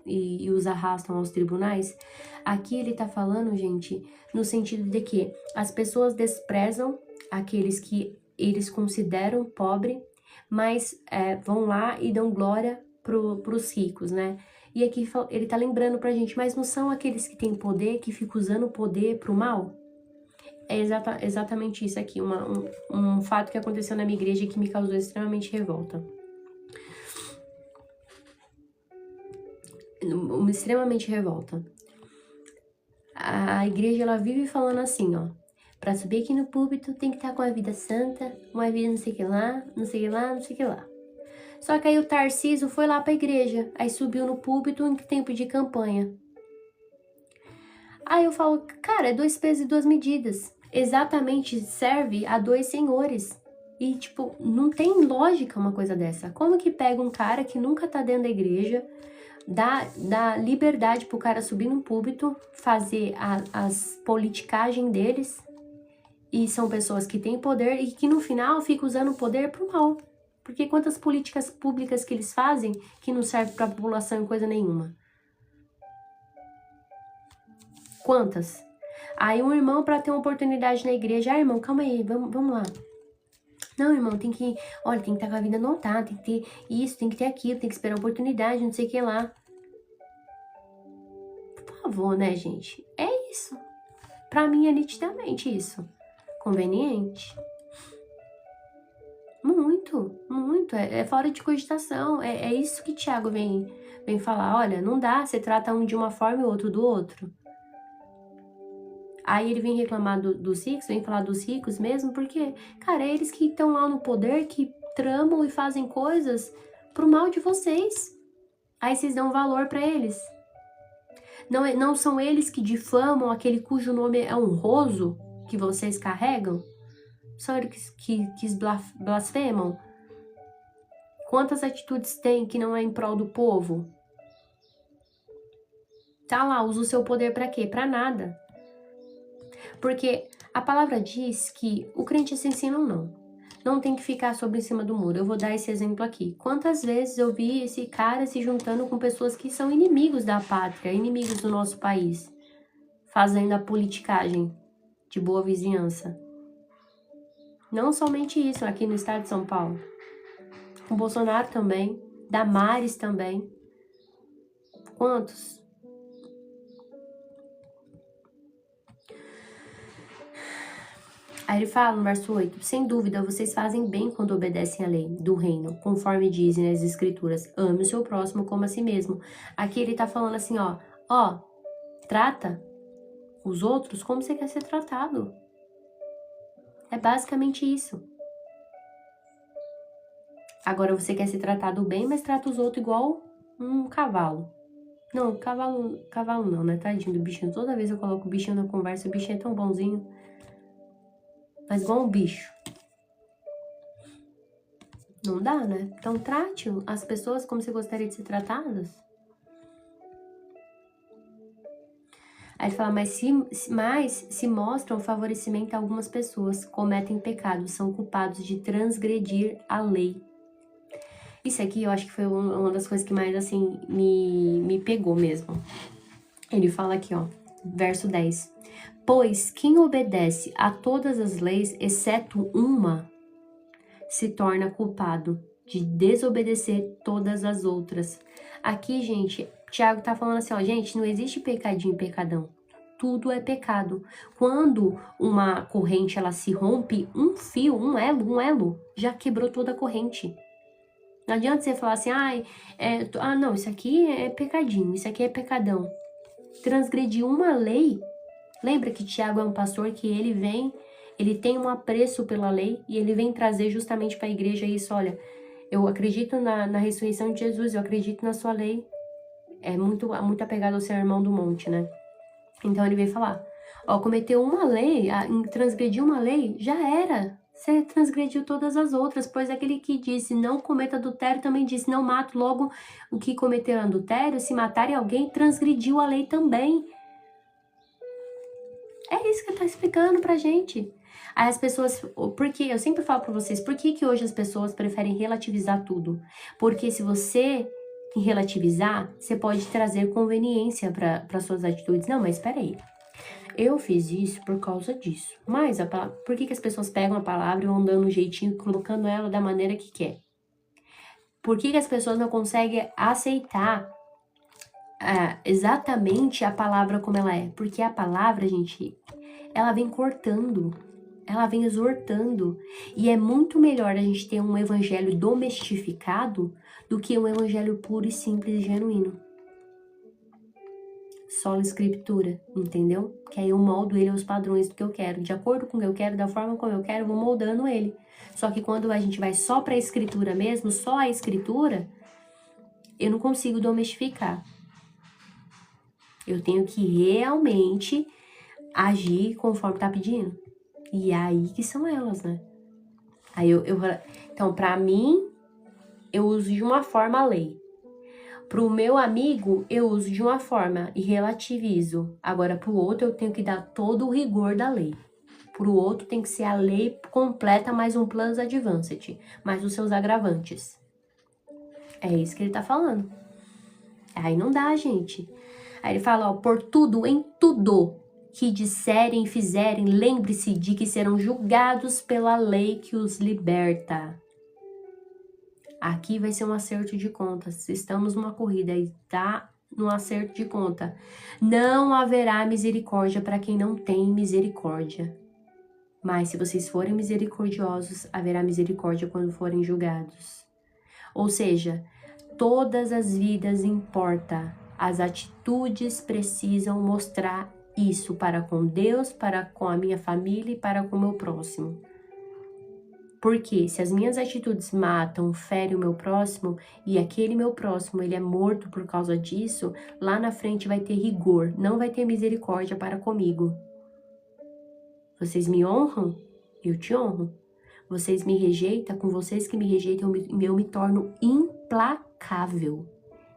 e os arrastam aos tribunais? Aqui ele tá falando, gente, no sentido de que as pessoas desprezam aqueles que eles consideram pobre, mas vão lá e dão glória pros ricos, né? E aqui ele tá lembrando pra gente, mas não são aqueles que têm poder, que ficam usando o poder pro mal? É exatamente isso aqui, um fato que aconteceu na minha igreja que me causou extremamente revolta. Extremamente revolta. A igreja, ela vive falando assim, ó, pra subir aqui no púlpito tem que estar com a vida santa, uma vida não sei o que lá, não sei o que lá, não sei o que lá. Só que aí o Tarcísio foi lá pra igreja, aí subiu no púlpito em tempo de campanha. Aí eu falo, cara, é 2 pesos e 2 medidas. Exatamente serve a 2 senhores. E, tipo, não tem lógica uma coisa dessa. Como que pega um cara que nunca tá dentro da igreja, dá liberdade pro cara subir no púlpito, fazer as politicagens deles, e são pessoas que têm poder e que no final ficam usando o poder pro mal. Porque quantas políticas públicas que eles fazem que não servem pra população em coisa nenhuma? Quantas? Aí um irmão, para ter uma oportunidade na igreja, irmão, calma aí, vamos lá. Não, irmão, tem que estar com a vida anotada, tem que ter isso, tem que ter aquilo, tem que esperar a oportunidade, não sei o que lá. Por favor, né, gente? É isso. Pra mim é nitidamente isso. Conveniente. Muito, muito. É fora de cogitação. É isso que Tiago vem falar. Olha, não dá, você trata um de uma forma e o outro do outro. Aí ele vem reclamar dos ricos, vem falar dos ricos mesmo, porque, cara, é eles que estão lá no poder, que tramam e fazem coisas pro mal de vocês. Aí vocês dão valor pra eles. Não são eles que difamam aquele cujo nome é honroso, que vocês carregam? São eles que blasfemam? Quantas atitudes tem que não é em prol do povo? Tá lá, usa o seu poder pra quê? Pra nada. Porque a palavra diz que o crente se ensina ou não tem que ficar sobre em cima do muro. Eu vou dar esse exemplo aqui. Quantas vezes eu vi esse cara se juntando com pessoas que são inimigos da pátria, inimigos do nosso país, fazendo a politicagem de boa vizinhança. Não somente isso, aqui no estado de São Paulo. Com Bolsonaro também, Damares também. Quantos? Aí ele fala no verso 8, sem dúvida, vocês fazem bem quando obedecem à lei do reino, conforme dizem as escrituras, ame o seu próximo como a si mesmo. Aqui ele tá falando assim, ó, trata os outros como você quer ser tratado. É basicamente isso. Agora você quer ser tratado bem, mas trata os outros igual um cavalo. Não, cavalo não, né? Tadinho do bichinho. Toda vez eu coloco o bichinho na conversa, o bichinho é tão bonzinho. Mas igual um bicho. Não dá, né? Então trate as pessoas como você gostaria de ser tratadas. Aí ele fala, mas se mostram favorecimento a algumas pessoas, cometem pecados, são culpados de transgredir a lei. Isso aqui eu acho que foi uma das coisas que mais, assim, me pegou mesmo. Ele fala aqui, ó, verso 10. Pois quem obedece a todas as leis, exceto uma, se torna culpado de desobedecer todas as outras. Aqui, gente, Tiago tá falando assim, ó, gente, não existe pecadinho e pecadão. Tudo é pecado. Quando uma corrente, ela se rompe, um fio, um elo, já quebrou toda a corrente. Não adianta você falar assim, não, isso aqui é pecadinho, isso aqui é pecadão. Transgredir uma lei. Lembra que Tiago é um pastor que ele tem um apreço pela lei e ele vem trazer justamente para a igreja isso, olha, eu acredito na ressurreição de Jesus, eu acredito na sua lei. É muito apegado ao sermão do monte, né? Então ele veio falar, ó, cometeu uma lei, transgrediu uma lei, já era. Você transgrediu todas as outras, pois aquele que disse não cometa adultério também disse não mate. Logo, o que cometeu adultério, se matarem alguém, transgrediu a lei também. É isso que ele tá explicando pra gente. Aí as pessoas, porque eu sempre falo pra vocês, por que hoje as pessoas preferem relativizar tudo? Porque se você relativizar, você pode trazer conveniência para suas atitudes. Não, mas espera aí. Eu fiz isso por causa disso. Mas por que as pessoas pegam a palavra e vão dando um jeitinho, colocando ela da maneira que quer? Por que as pessoas não conseguem aceitar exatamente a palavra como ela é? Porque a palavra, gente, ela vem cortando, ela vem exortando. E é muito melhor a gente ter um evangelho domestificado do que um evangelho puro e simples e genuíno. Sola escritura, entendeu? Que aí eu moldo ele aos padrões do que eu quero, de acordo com o que eu quero, da forma como eu quero, eu vou moldando ele. Só que quando a gente vai só para a escritura mesmo, só a escritura, eu não consigo domestificar. Eu tenho que realmente agir conforme tá pedindo. E aí que são elas, né? Aí então, pra mim, eu uso de uma forma a lei. Pro meu amigo, eu uso de uma forma e relativizo. Agora, pro outro, eu tenho que dar todo o rigor da lei. Pro outro, tem que ser a lei completa, mais um plus advanced, mais os seus agravantes. É isso que ele tá falando. Aí não dá, gente. Aí ele fala, ó, por tudo, em tudo que disserem e fizerem, lembre-se de que serão julgados pela lei que os liberta. Aqui vai ser um acerto de contas. Estamos numa corrida e tá no acerto de conta. Não haverá misericórdia para quem não tem misericórdia. Mas se vocês forem misericordiosos, haverá misericórdia quando forem julgados. Ou seja, todas as vidas importam. As atitudes precisam mostrar isso para com Deus, para com a minha família e para com o meu próximo. Porque se as minhas atitudes matam, ferem o meu próximo, e aquele meu próximo ele é morto por causa disso, lá na frente vai ter rigor, não vai ter misericórdia para comigo. Vocês me honram? Eu te honro. Vocês me rejeitam? Com vocês que me rejeitam, eu me torno implacável.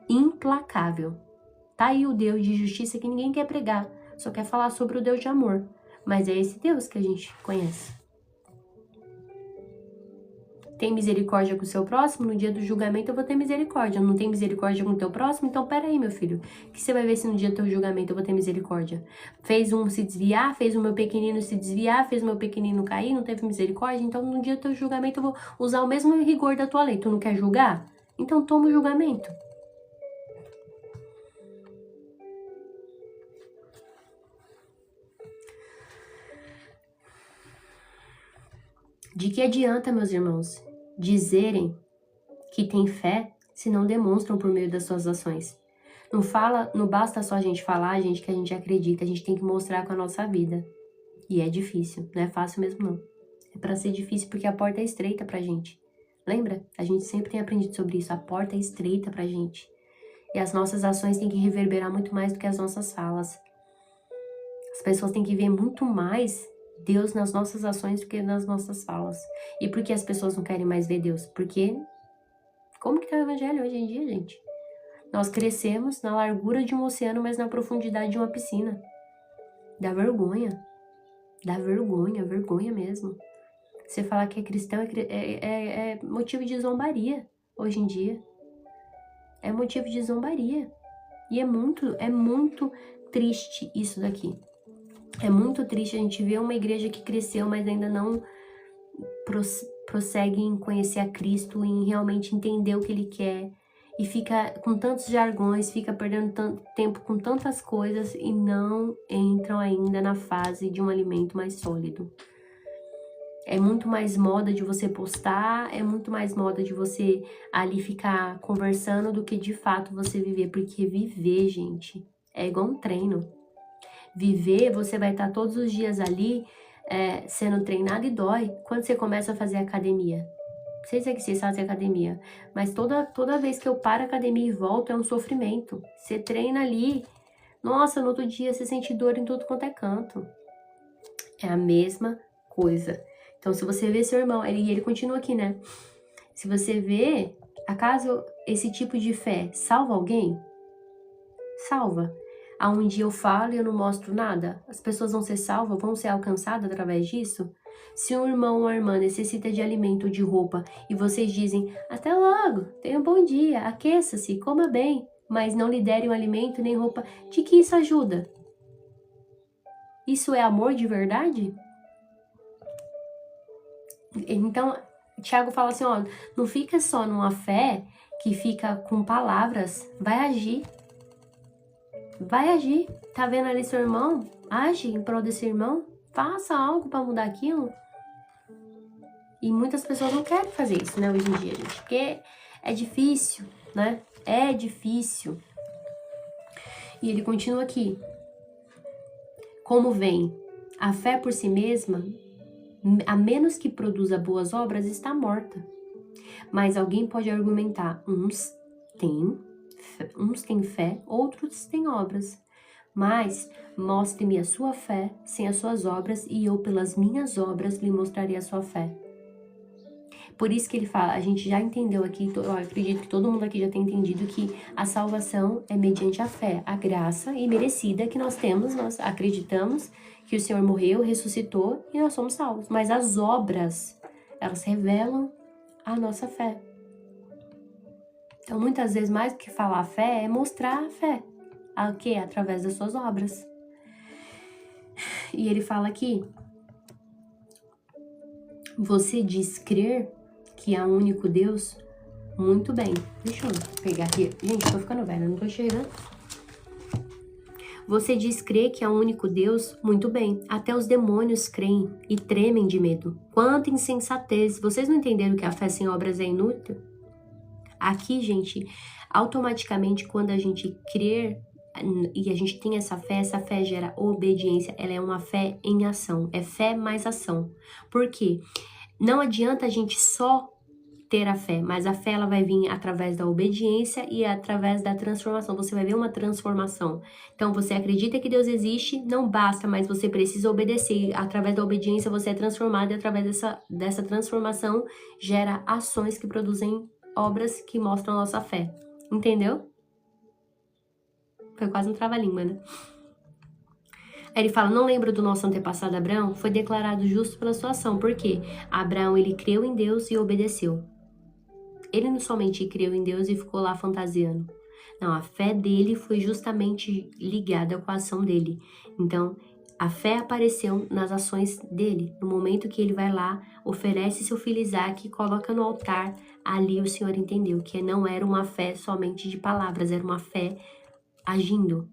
Implacável. Tá aí o Deus de justiça que ninguém quer pregar, só quer falar sobre o Deus de amor. Mas é esse Deus que a gente conhece. Tem misericórdia com o seu próximo? No dia do julgamento eu vou ter misericórdia. Não tem misericórdia com o teu próximo? Então peraí, meu filho. Que você vai ver se no dia do teu julgamento eu vou ter misericórdia? Fez um se desviar, fez o meu pequenino se desviar, fez o meu pequenino cair, não teve misericórdia? Então no dia do teu julgamento eu vou usar o mesmo rigor da tua lei. Tu não quer julgar? Então toma o julgamento. De que adianta, meus irmãos, dizerem que tem fé se não demonstram por meio das suas ações? Não basta só a gente falar, gente, que a gente acredita, a gente tem que mostrar com a nossa vida. E é difícil, não é fácil mesmo não. É pra ser difícil porque a porta é estreita pra gente. Lembra? A gente sempre tem aprendido sobre isso, a porta é estreita pra gente. E as nossas ações têm que reverberar muito mais do que as nossas falas. As pessoas têm que ver muito mais Deus nas nossas ações do que nas nossas falas. E por que as pessoas não querem mais ver Deus? Porque como que tá o evangelho hoje em dia, gente? Nós crescemos na largura de um oceano, mas na profundidade de uma piscina. Dá vergonha. Dá vergonha, vergonha mesmo. Você falar que é cristão é motivo de zombaria hoje em dia. É motivo de zombaria. E é muito triste isso daqui. É muito triste a gente ver uma igreja que cresceu, mas ainda não prossegue em conhecer a Cristo, em realmente entender o que Ele quer. E fica com tantos jargões, fica perdendo tanto tempo com tantas coisas e não entram ainda na fase de um alimento mais sólido. É muito mais moda de você postar, é muito mais moda de você ali ficar conversando do que de fato você viver. Porque viver, gente, é igual um treino. Viver, você vai estar todos os dias ali sendo treinado e dói quando você começa a fazer academia. Não sei se é que vocês fazem academia, mas toda vez que eu paro a academia e volto é um sofrimento. Você treina ali, nossa, no outro dia você sente dor em tudo quanto é canto. É a mesma coisa. Então, se você vê seu irmão, ele continua aqui, né? Se você vê, acaso esse tipo de fé salva alguém? Salva. Aonde eu falo e eu não mostro nada, as pessoas vão ser salvas, vão ser alcançadas através disso? Se um irmão ou uma irmã necessita de alimento ou de roupa e vocês dizem, até logo, tenha um bom dia, aqueça-se, coma bem, mas não lhe derem o alimento nem roupa, de que isso ajuda? Isso é amor de verdade? Então, Tiago fala assim, ó, não fica só numa fé que fica com palavras, vai agir. Vai agir. Tá vendo ali seu irmão? Age em prol desse irmão. Faça algo para mudar aquilo. E muitas pessoas não querem fazer isso, né, hoje em dia, gente. Porque é difícil, né? É difícil. E ele continua aqui. Como vem? A fé por si mesma, a menos que produza boas obras, está morta. Mas alguém pode argumentar, uns têm fé, outros têm obras. Mas mostre-me a sua fé sem as suas obras, e eu pelas minhas obras lhe mostrarei a sua fé. Por isso que ele fala, a gente já entendeu aqui, eu acredito que todo mundo aqui já tem entendido que a salvação é mediante a fé, a graça imerecida que nós temos, nós acreditamos que o Senhor morreu, ressuscitou e nós somos salvos. Mas as obras, elas revelam a nossa fé. Então, muitas vezes, mais do que falar a fé, é mostrar a fé. A quê? Através das suas obras. E ele fala aqui, você diz crer que há um único Deus? Muito bem. Deixa eu pegar aqui. Gente, tô ficando velha, não tô enxergando. Você diz crer que há um único Deus? Muito bem. Até os demônios creem e tremem de medo. Quanta insensatez. Vocês não entenderam que a fé sem obras é inútil? Aqui, gente, automaticamente quando a gente crer e a gente tem essa fé gera obediência. Ela é uma fé em ação. É fé mais ação. Por quê? Não adianta a gente só ter a fé, mas a fé ela vai vir através da obediência e através da transformação. Você vai ver uma transformação. Então, você acredita que Deus existe, não basta, mas você precisa obedecer. Através da obediência, você é transformado e através dessa transformação gera ações que produzem obras que mostram a nossa fé. Entendeu? Foi quase um trava-língua, né? Aí ele fala, não lembra do nosso antepassado Abraão? Foi declarado justo pela sua ação. Por quê? Abraão, ele creu em Deus e obedeceu. Ele não somente creu em Deus e ficou lá fantasiando. Não, a fé dele foi justamente ligada com a ação dele. Então, a fé apareceu nas ações dele. No momento que ele vai lá, oferece seu filho Isaac e coloca no altar, ali o Senhor entendeu que não era uma fé somente de palavras, era uma fé agindo.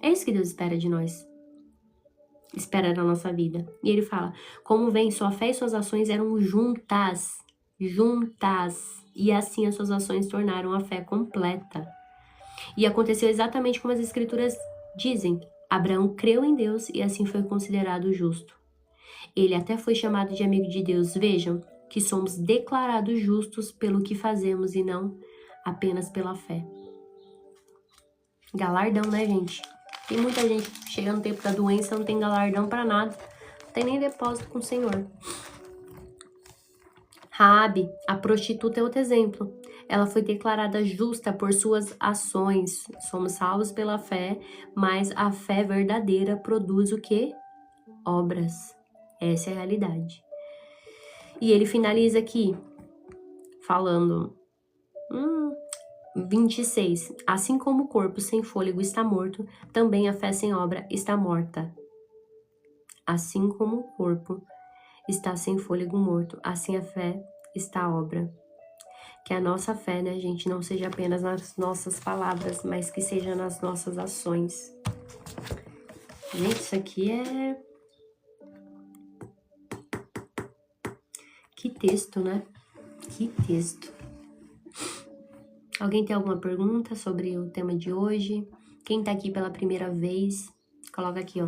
É isso que Deus espera de nós. Espera na nossa vida. E ele fala, como vem, sua fé e suas ações eram juntas. E assim as suas ações tornaram a fé completa. E aconteceu exatamente como as escrituras dizem. Abraão creu em Deus e assim foi considerado justo. Ele até foi chamado de amigo de Deus. Vejam que somos declarados justos pelo que fazemos e não apenas pela fé. Galardão, né, gente? Tem muita gente que chega no tempo da doença, não tem galardão pra nada. Não tem nem depósito com o Senhor. Raabe, a prostituta, é outro exemplo. ela foi declarada justa por suas ações. Somos salvos pela fé, mas a fé verdadeira produz o quê? Obras. Essa é a realidade. E ele finaliza aqui, falando... 26. Assim como o corpo sem fôlego está morto, também a fé sem obra está morta. Assim como o corpo está sem fôlego morto, assim a fé está a obra. Que a nossa fé, né, gente, não seja apenas nas nossas palavras, mas que seja nas nossas ações. Gente, isso aqui é... Que texto, né? Que texto. Alguém tem alguma pergunta sobre o tema de hoje? Quem tá aqui pela primeira vez, coloca aqui, ó,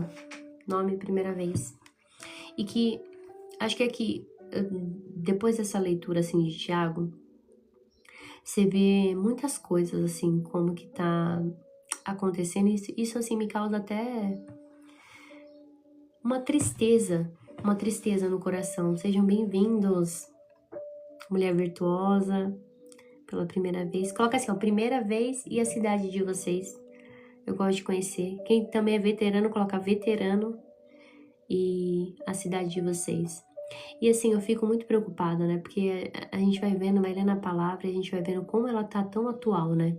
nome primeira vez. E que, acho que aqui, depois dessa leitura, assim, de Tiago, você vê muitas coisas, assim, como que tá acontecendo. Isso assim, me causa até uma tristeza no coração. Sejam bem-vindos, mulher virtuosa, pela primeira vez. Coloca assim, ó, primeira vez e a cidade de vocês. Eu gosto de conhecer. Quem também é veterano, coloca veterano e a cidade de vocês. E assim, eu fico muito preocupada, né? Porque a gente vai vendo, vai lendo a palavra, e a gente vai vendo como ela tá tão atual, né?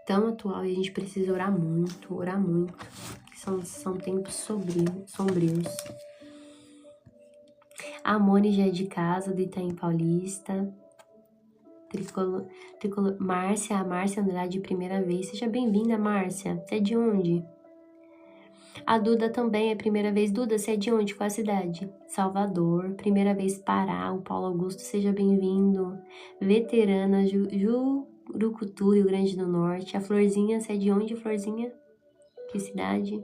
Tão atual, e a gente precisa orar muito, são tempos sombrios. A Mone já é de casa, do Itaim Paulista. Tricolor, Márcia, a Márcia Andrade, primeira vez. Seja bem-vinda, Márcia. Você é de onde? A Duda também é primeira vez. Duda, você é de onde? Qual a cidade? Salvador. Primeira vez Pará. O Paulo Augusto, seja bem-vindo. Veterana, Jurucutu, Rio Grande do Norte. A Florzinha, você é de onde, Florzinha? Que cidade?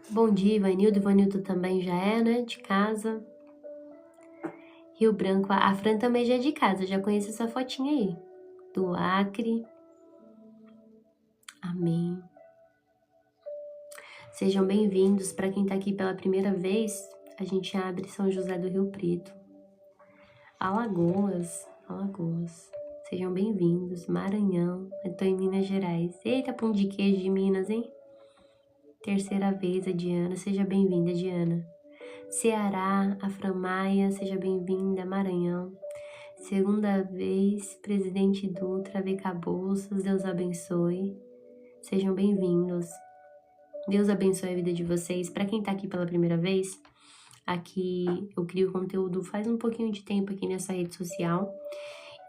Bom dia, Ivanildo. Ivanildo também já é, né? De casa. Rio Branco. A Fran também já é de casa. Já conheço essa fotinha aí. Do Acre. Amém. Sejam bem-vindos. Para quem tá aqui pela primeira vez, a gente abre São José do Rio Preto. Alagoas. Sejam bem-vindos. Maranhão. Eu tô em Minas Gerais. Eita, pão de queijo de Minas, hein? Terceira vez, a Diana. Seja bem-vinda, Diana. Ceará, a Fran Maia. Seja bem-vinda, Maranhão. Segunda vez, Presidente Dutra, VK Bolsas. Deus abençoe. Sejam bem-vindos. Deus abençoe a vida de vocês. Para quem tá aqui pela primeira vez, aqui eu crio conteúdo faz um pouquinho de tempo aqui nessa rede social.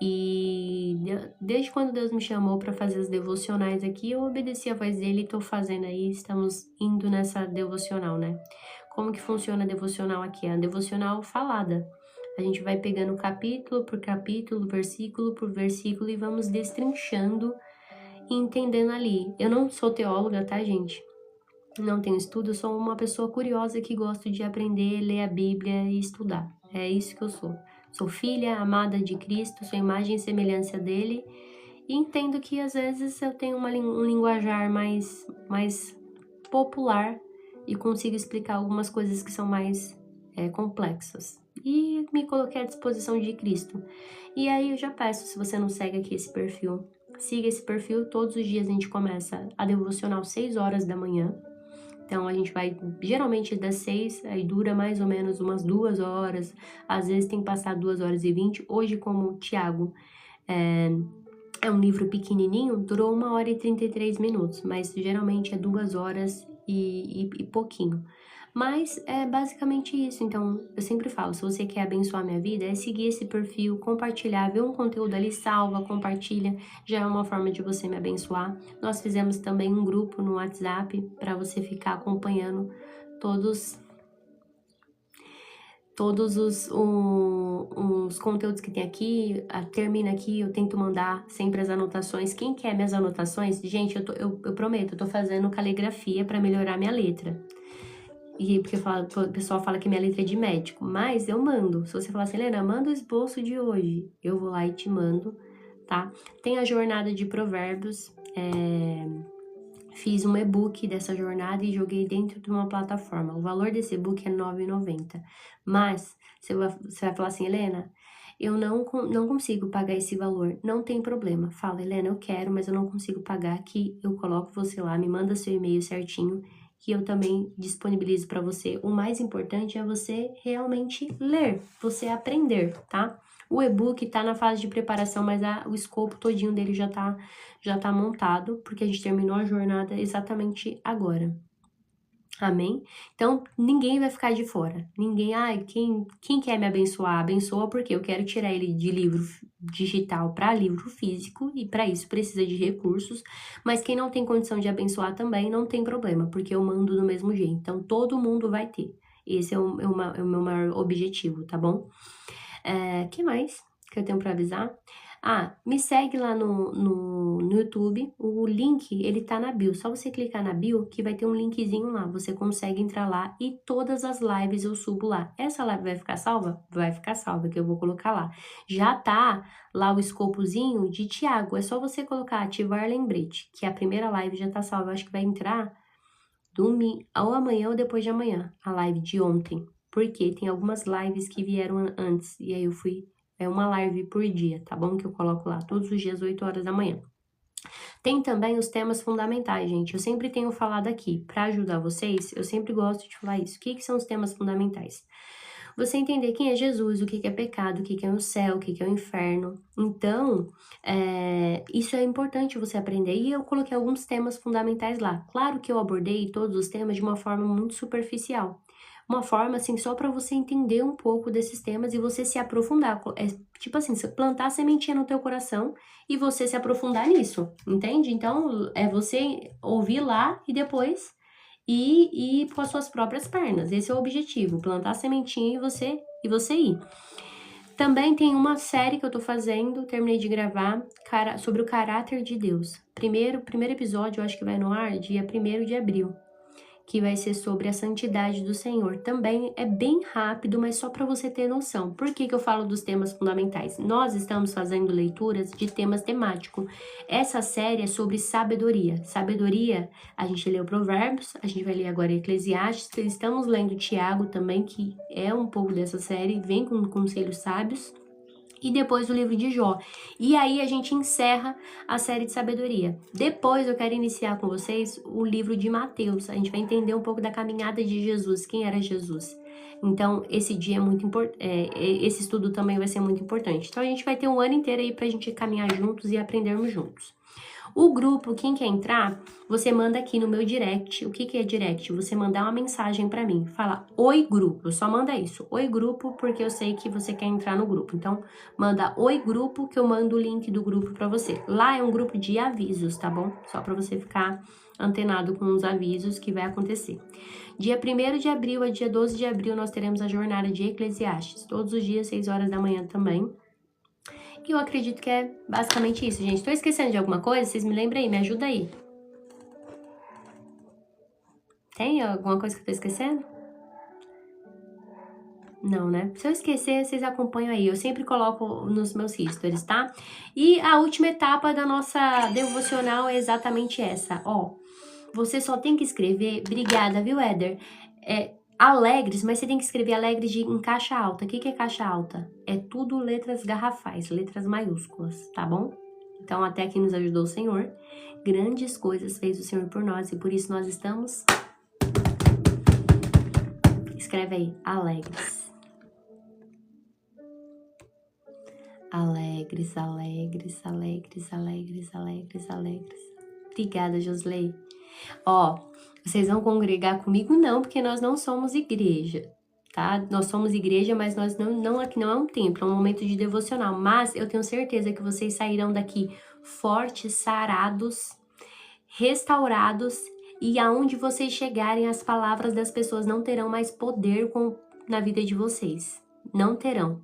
E desde quando Deus me chamou para fazer as devocionais aqui, eu obedeci a voz dele e tô fazendo aí, estamos indo nessa devocional, né? Como que funciona a devocional aqui? A devocional falada. A gente vai pegando capítulo por capítulo, versículo por versículo e vamos destrinchando e entendendo ali. Eu não sou teóloga, tá, gente? Não tenho estudo, eu sou uma pessoa curiosa que gosta de aprender, ler a Bíblia e estudar. É isso que eu sou. Sou filha amada de Cristo, sou imagem e semelhança dele. E entendo que às vezes eu tenho um linguajar mais popular e consigo explicar algumas coisas que são mais complexas. E me coloquei à disposição de Cristo. E aí eu já peço, se você não segue aqui esse perfil, siga esse perfil. Todos os dias a gente começa a devocional 6 horas da manhã. Então, a gente vai, geralmente, das 6, aí dura mais ou menos umas 2 horas. Às vezes tem passado 2 horas e 20. Hoje, como o Tiago é um livro pequenininho, durou 1 hora e 33 minutos. Mas, geralmente, é 2 horas e pouquinho. Mas, é basicamente isso. Então, eu sempre falo, se você quer abençoar minha vida, é seguir esse perfil, compartilhar, ver um conteúdo ali, salva, compartilha. Já é uma forma de você me abençoar. Nós fizemos também um grupo no WhatsApp para você ficar acompanhando todos os conteúdos que tem aqui. Termina aqui, eu tento mandar sempre as anotações. Quem quer minhas anotações? Gente, eu prometo, eu tô fazendo caligrafia para melhorar minha letra. E porque o pessoal fala que minha letra é de médico, mas eu mando. Se você falar assim, Helena, manda o esboço de hoje, eu vou lá e te mando, tá? Tem a jornada de provérbios, fiz um e-book dessa jornada e joguei dentro de uma plataforma. O valor desse e-book é R$ 9,90. Mas você vai falar assim, Helena, eu não consigo pagar esse valor. Não tem problema. Fala, Helena, eu quero, mas eu não consigo pagar, que eu coloco você lá, me manda seu e-mail certinho, que eu também disponibilizo para você. O mais importante é você realmente ler, você aprender, tá? O e-book tá na fase de preparação, mas o escopo todinho dele já tá montado, porque a gente terminou a jornada exatamente agora. Amém? Então, ninguém vai ficar de fora. Ninguém, quem quer me abençoar, abençoa, porque eu quero tirar ele de livro digital para livro físico, e para isso precisa de recursos. Mas quem não tem condição de abençoar também, não tem problema, porque eu mando do mesmo jeito. Então, todo mundo vai ter. Esse é o meu maior objetivo, tá bom? Que mais que eu tenho para avisar? Me segue lá no YouTube, o link, ele tá na bio, só você clicar na bio que vai ter um linkzinho lá, você consegue entrar lá e todas as lives eu subo lá. Essa live vai ficar salva? Vai ficar salva, que eu vou colocar lá. Já tá lá o escopozinho de Tiago, é só você colocar ativar lembrete, que a primeira live já tá salva, eu acho que vai entrar domingo, ou amanhã ou depois de amanhã, a live de ontem, porque tem algumas lives que vieram antes, e aí eu fui... É uma live por dia, tá bom? Que eu coloco lá todos os dias, 8 horas da manhã. Tem também os temas fundamentais, gente. Eu sempre tenho falado aqui, para ajudar vocês, eu sempre gosto de falar isso. O que são os temas fundamentais? Você entender quem é Jesus, o que é pecado, o que é o céu, o que é o inferno. Então, isso é importante você aprender. E eu coloquei alguns temas fundamentais lá. Claro que eu abordei todos os temas de uma forma muito superficial. Uma forma, assim, só para você entender um pouco desses temas e você se aprofundar. Tipo assim, plantar a sementinha no teu coração e você se aprofundar nisso, entende? Então, é você ouvir lá e depois ir com as suas próprias pernas. Esse é o objetivo, plantar a sementinha e você ir. Também tem uma série que eu tô fazendo, terminei de gravar, sobre o caráter de Deus. Primeiro episódio, eu acho que vai no ar dia 1º de abril. Que vai ser sobre a santidade do Senhor. Também é bem rápido, mas só para você ter noção. Por que eu falo dos temas fundamentais? Nós estamos fazendo leituras de temas temáticos. Essa série é sobre sabedoria. Sabedoria, a gente leu Provérbios, a gente vai ler agora Eclesiastes, estamos lendo Tiago também, que é um pouco dessa série, vem com conselhos sábios. E depois o livro de Jó. E aí a gente encerra a série de sabedoria. Depois eu quero iniciar com vocês o livro de Mateus. A gente vai entender um pouco da caminhada de Jesus, quem era Jesus. Então, esse dia é muito importante, esse estudo também vai ser muito importante. Então, a gente vai ter um ano inteiro aí pra gente caminhar juntos e aprendermos juntos. O grupo, quem quer entrar, você manda aqui no meu direct. O que é direct? Você mandar uma mensagem pra mim. Fala, oi grupo, só manda isso. Oi grupo, porque eu sei que você quer entrar no grupo. Então, manda oi grupo, que eu mando o link do grupo pra você. Lá é um grupo de avisos, tá bom? Só pra você ficar antenado com os avisos que vai acontecer. Dia 1º de abril a dia 12 de abril, nós teremos a jornada de Eclesiastes. Todos os dias, 6 horas da manhã também. E eu acredito que é basicamente isso, gente. Tô esquecendo de alguma coisa? Vocês me lembrem aí, me ajuda aí. Tem alguma coisa que eu tô esquecendo? Não, né? Se eu esquecer, vocês acompanham aí. Eu sempre coloco nos meus stories, tá? E a última etapa da nossa devocional é exatamente essa. Você só tem que escrever... Obrigada, viu, Éder? Alegres, mas você tem que escrever alegres em caixa alta. O que é caixa alta? É tudo letras garrafais, letras maiúsculas, tá bom? Então, até aqui nos ajudou o Senhor. Grandes coisas fez o Senhor por nós e por isso nós estamos... Escreve aí, alegres. Alegres, alegres, alegres, alegres, alegres, alegres. Obrigada, Josley. Vocês vão congregar comigo? Não, porque nós não somos igreja, tá? Nós somos igreja, mas nós aqui não é um templo, é um momento de devocional. Mas eu tenho certeza que vocês sairão daqui fortes, sarados, restaurados, e aonde vocês chegarem, as palavras das pessoas não terão mais poder na vida de vocês. Não terão.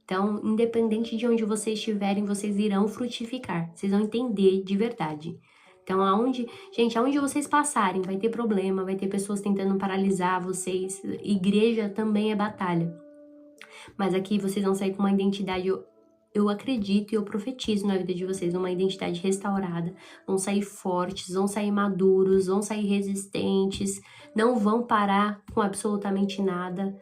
Então, independente de onde vocês estiverem, vocês irão frutificar. Vocês vão entender de verdade. Então, aonde vocês passarem, vai ter problema, vai ter pessoas tentando paralisar vocês. Igreja também é batalha. Mas aqui vocês vão sair com uma identidade, eu acredito e eu profetizo na vida de vocês, uma identidade restaurada. Vão sair fortes, vão sair maduros, vão sair resistentes, não vão parar com absolutamente nada.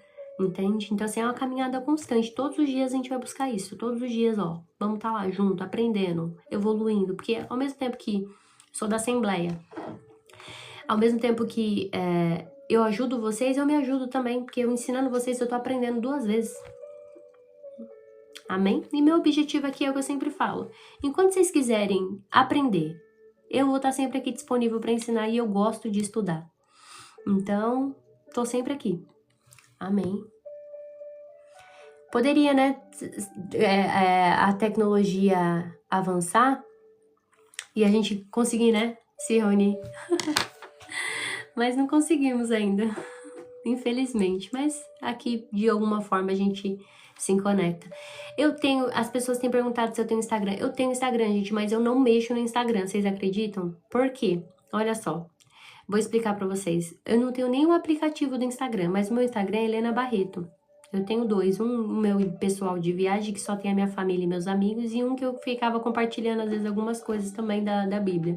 entende? Então, assim, é uma caminhada constante. Todos os dias a gente vai buscar isso. Todos os dias, ó, vamos estar lá junto, aprendendo, evoluindo. Porque ao mesmo tempo que sou da Assembleia, ao mesmo tempo que eu ajudo vocês, eu me ajudo também. Porque eu ensinando vocês, eu tô aprendendo 2 vezes. Amém? E meu objetivo aqui é o que eu sempre falo. Enquanto vocês quiserem aprender, eu vou estar sempre aqui disponível para ensinar e eu gosto de estudar. Então, tô sempre aqui. Amém? Poderia, né, a tecnologia avançar e a gente conseguir, né, se reunir. Mas não conseguimos ainda, infelizmente. Mas aqui, de alguma forma, a gente se conecta. As pessoas têm perguntado se eu tenho Instagram. Eu tenho Instagram, gente, mas eu não mexo no Instagram, vocês acreditam? Por quê? Olha só, vou explicar pra vocês. Eu não tenho nenhum aplicativo do Instagram, mas o meu Instagram é Helena Barreto. Eu tenho 2, um meu pessoal de viagem, que só tem a minha família e meus amigos, e um que eu ficava compartilhando, às vezes, algumas coisas também da Bíblia.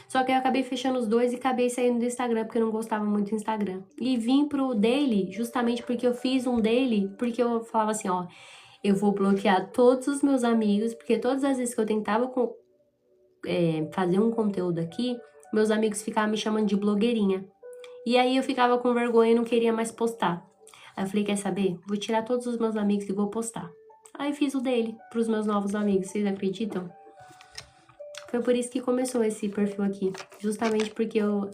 Só que eu acabei fechando os 2 e acabei saindo do Instagram, porque eu não gostava muito do Instagram. E vim pro daily, justamente porque eu fiz um daily, porque eu falava assim, ó, eu vou bloquear todos os meus amigos, porque todas as vezes que eu tentava fazer um conteúdo aqui, meus amigos ficavam me chamando de blogueirinha. E aí eu ficava com vergonha e não queria mais postar. Aí eu falei, quer saber? Vou tirar todos os meus amigos e vou postar. Aí fiz o dele pros meus novos amigos, vocês acreditam? Foi por isso que começou esse perfil aqui. Justamente porque eu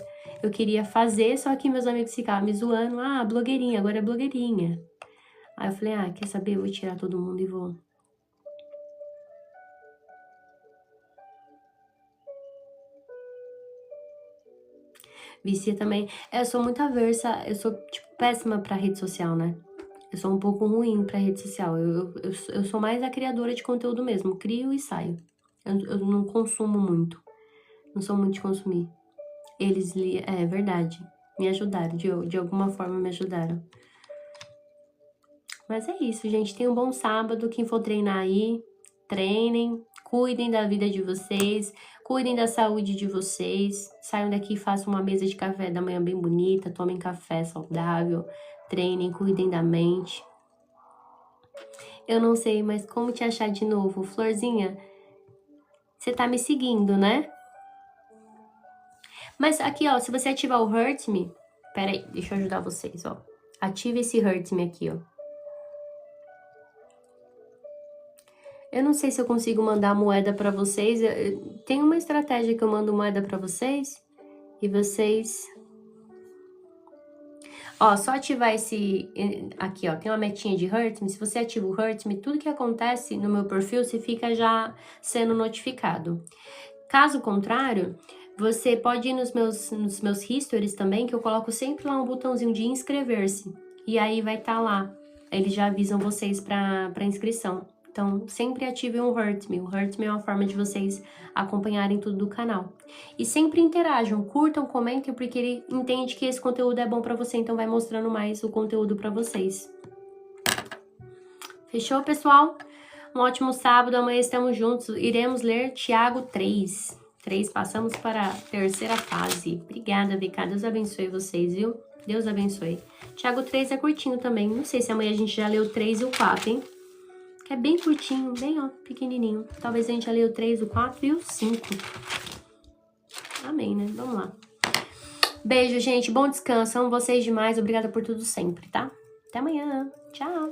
queria fazer, só que meus amigos ficavam me zoando. Ah, blogueirinha, agora é blogueirinha. Aí eu falei, ah, quer saber? Eu vou tirar todo mundo e vou... Vicia também. Eu sou muito aversa, eu sou, tipo, péssima pra rede social, né? Eu sou um pouco ruim pra rede social. Eu sou mais a criadora de conteúdo mesmo. Crio e saio. Eu não consumo muito. Não sou muito de consumir. É verdade, me ajudaram. De alguma forma me ajudaram. Mas é isso, gente. Tenham um bom sábado. Quem for treinar aí, treinem. Cuidem da vida de vocês. Cuidem da saúde de vocês. Saiam daqui e façam uma mesa de café da manhã bem bonita. Tomem café saudável. Treinem, cuidem da mente. Eu não sei, mas como te achar de novo? Florzinha, você tá me seguindo, né? Mas aqui, ó, se você ativar o Hurt Me... Pera aí, deixa eu ajudar vocês, ó. Ative esse Hurt Me aqui, ó. Eu não sei se eu consigo mandar moeda pra vocês. Tem uma estratégia que eu mando moeda pra vocês. E vocês... Ó, só ativar esse... Aqui, ó, tem uma metinha de Hurt Me. Se você ativa o Hurt Me, tudo que acontece no meu perfil, você fica já sendo notificado. Caso contrário, você pode ir nos meus histories também, que eu coloco sempre lá um botãozinho de inscrever-se. E aí vai estar lá. Eles já avisam vocês pra inscrição. Então, sempre ativem o Hurt Me. O Hurt Me é uma forma de vocês acompanharem tudo do canal. E sempre interajam, curtam, comentem, porque ele entende que esse conteúdo é bom pra você, então vai mostrando mais o conteúdo pra vocês. Fechou, pessoal? Um ótimo sábado, amanhã estamos juntos. Iremos ler Tiago 3. Passamos para a terceira fase. Obrigada, VK. Deus abençoe vocês, viu? Deus abençoe. Tiago 3 é curtinho também. Não sei se amanhã a gente já leu o 3 e o 4, hein? Que é bem curtinho, bem, ó, pequenininho. Talvez a gente já leu o 3, o 4 e o 5. Amém, né? Vamos lá. Beijo, gente. Bom descanso. Amo vocês demais. Obrigada por tudo sempre, tá? Até amanhã. Tchau.